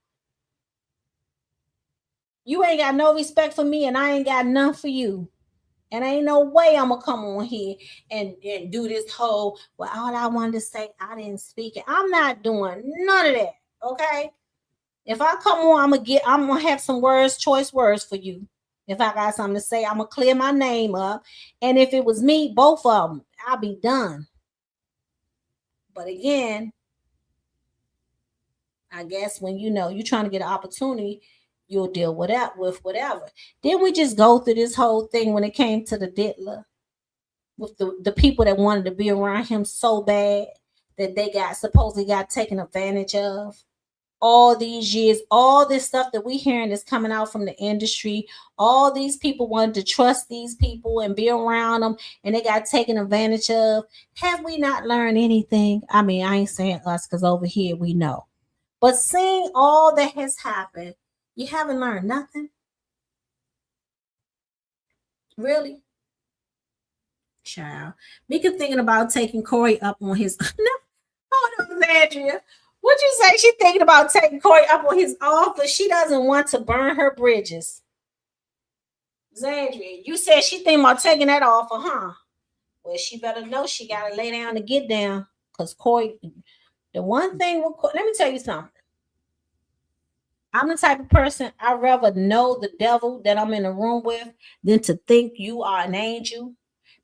You ain't got no respect for me, and I ain't got none for you. And ain't no way I'm gonna come on here and do this whole, well, all I wanted to say, I didn't speak it. I'm not doing none of that. Okay. If I come on, I'm gonna have some choice words for you. If I got something to say, I'm gonna clear my name up. And if it was me, both of them, I'll be done. But again, I guess when you know you're trying to get an opportunity, you'll deal with whatever. Then we just go through this whole thing when it came to the diddler with the people that wanted to be around him so bad that they supposedly got taken advantage of. all these years, all this stuff that we hearing is coming out from the industry. All these people wanted to trust these people and be around them, and they got taken advantage of. Have we not learned anything? I mean, I ain't saying us because over here we know, but seeing all that has happened, you haven't learned nothing, really, child. Meeka thinking about taking Corey up on his. No, hold on, Andrea. What you say? She thinking about taking Corey up on his offer. She doesn't want to burn her bridges. Zandria, you said she thinking about taking that offer, huh? Well, she better know she got to lay down to get down. Because Corey, the one thing with Corey, let me tell you something. I'm the type of person, I'd rather know the devil that I'm in a room with than to think you are an angel.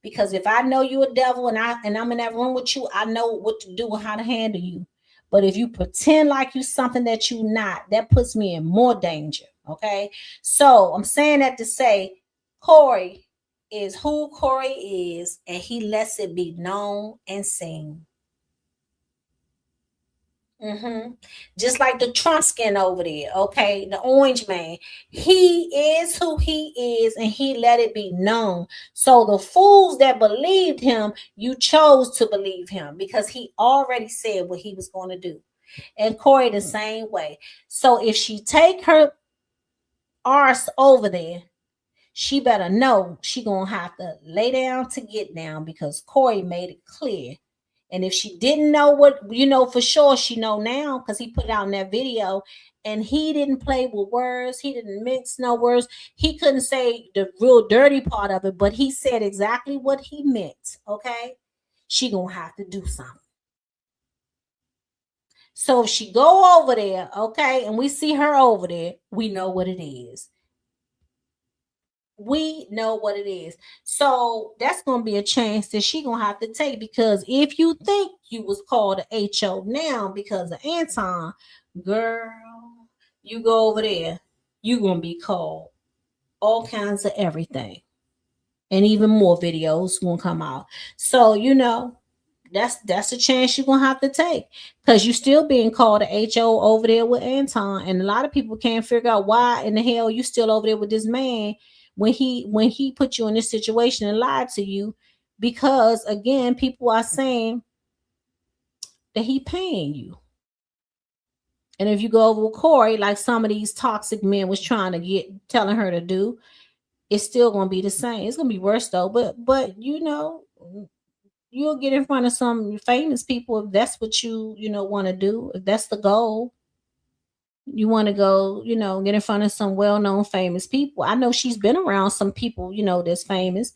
Because if I know you a devil and I'm in that room with you, I know what to do and how to handle you. But if you pretend like you something that you not, that puts me in more danger. Okay. So I'm saying that to say Corey is who Corey is, and he lets it be known and seen. Just like the Trump skin over there, okay, the orange man, he is who he is, and he let it be known. So the fools that believed him, you chose to believe him because he already said what he was going to do. And Corey the same way. So if she take her arse over there, she better know she gonna have to lay down to get down because Corey made it clear. And if she didn't know what, for sure she know now because he put it out in that video, and he didn't play with words. He didn't mix no words. He couldn't say the real dirty part of it, but he said exactly what he meant, okay? She gonna have to do something. So if she go over there, okay, and we see her over there, we know what it is. We know what it is. So that's going to be a chance that she going to have to take, because if you think you was called a HO now because of Anton, girl, you go over there, you going to be called all kinds of everything. And even more videos will come out. So, that's a chance you're going to have to take, because you're still being called a HO over there with Anton. And a lot of people can't figure out why in the hell you still over there with this man when he put you in this situation and lied to you, because again, people are saying that he paying you. And if you go over with Corey, like some of these toxic men was telling her to do, it's still going to be the same. It's going to be worse though, but you'll get in front of some famous people if that's what you want to do. If that's the goal, you want to go, get in front of some well-known famous people. I know she's been around some people, that's famous,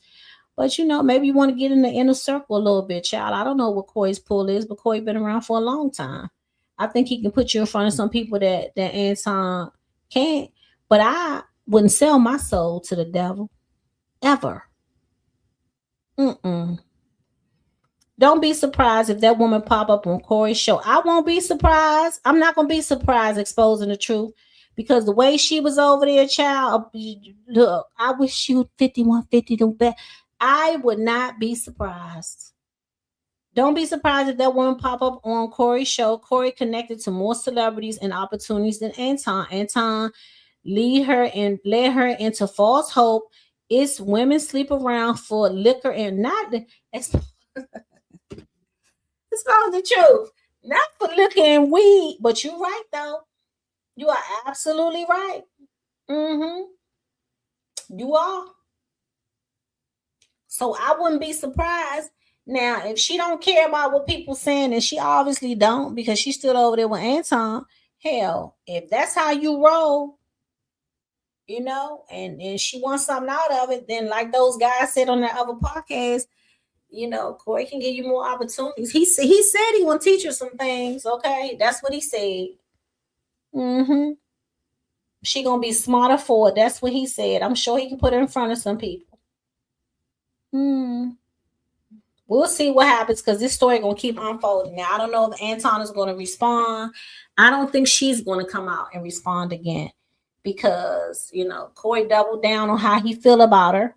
but maybe you want to get in the inner circle a little bit, child. I don't know what Corey's pull is, but Corey been around for a long time. I think he can put you in front of some people that Anton can't. But I wouldn't sell my soul to the devil ever. Don't be surprised if that woman pop up on Corey's show. I won't be surprised. I'm not going to be surprised exposing the truth, because the way she was over there, child, look, I wish you 5150 to bet. I would not be surprised. Don't be surprised if that woman pop up on Corey's show. Corey connected to more celebrities and opportunities than Anton. Anton led her into false hope. It's women sleep around for liquor and not expose the truth, not for liquor and weed. But you're right though. You are absolutely right. You are. So I wouldn't be surprised. Now, if she don't care about what people saying, and she obviously don't, because she's still over there with Anton, hell, if that's how you roll, and she wants something out of it, then like those guys said on that other podcast, Corey can give you more opportunities. He said he want to teach you some things. Okay, that's what he said. She gonna be smarter for it. That's what he said. I'm sure he can put her in front of some people. We'll see what happens, because this story gonna keep unfolding. Now, I don't know if Anton is gonna respond. I don't think she's gonna come out and respond again, because Corey doubled down on how he feel about her.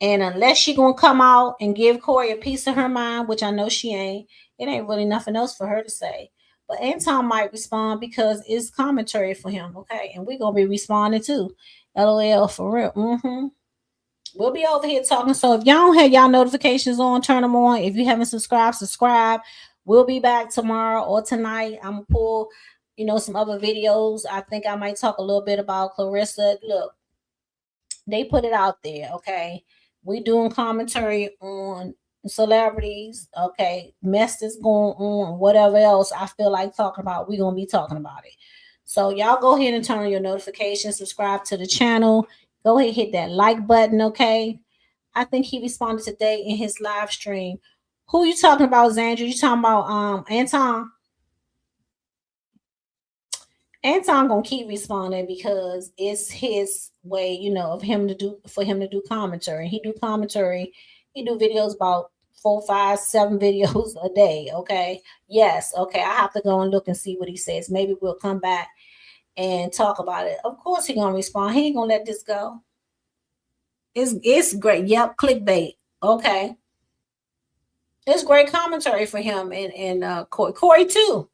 And unless she gonna come out and give Corey a piece of her mind, which I know she ain't, it ain't really nothing else for her to say. But Anton might respond because it's commentary for him, okay? And we're gonna be responding too. LOL for real. We'll be over here talking. So if y'all don't have y'all notifications on, turn them on. If you haven't subscribed, subscribe. We'll be back tomorrow or tonight. I'm gonna pull, some other videos. I think I might talk a little bit about Clarissa. Look, they put it out there, okay? We doing commentary on celebrities, okay? Mess that's going on, whatever else I feel like talking about, we're gonna be talking about it. So y'all go ahead and turn on your notifications, subscribe to the channel. Go ahead, hit that like button, okay? I think he responded today in his live stream. Who you talking about, Xandra? You talking about Anton? Anton gonna keep responding because it's his way, of him to do commentary. He do commentary. He do videos about 4, 5, 7 videos a day. Okay. Yes. Okay. I have to go and look and see what he says. Maybe we'll come back and talk about it. Of course he gonna respond. He ain't gonna let this go. It's great. Yep, clickbait. Okay. It's great commentary for him and Corey too.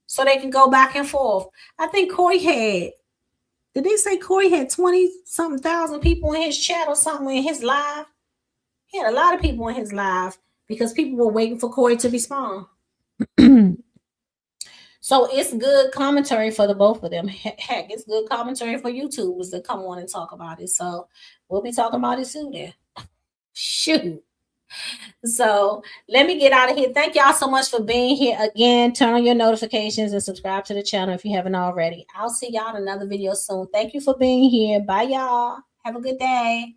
So they can go back and forth. I think Corey did they say Corey had 20-something thousand people in his chat or something in his live? He had a lot of people in his live because people were waiting for Corey to respond. So it's good commentary for the both of them. Heck, it's good commentary for YouTubers to come on and talk about it. So we'll be talking about it soon then. Shoot. So let me get out of here. Thank y'all so much for being here again. Turn on your notifications and subscribe to the channel if you haven't already. I'll see y'all in another video soon. Thank you for being here. Bye, y'all. Have a good day.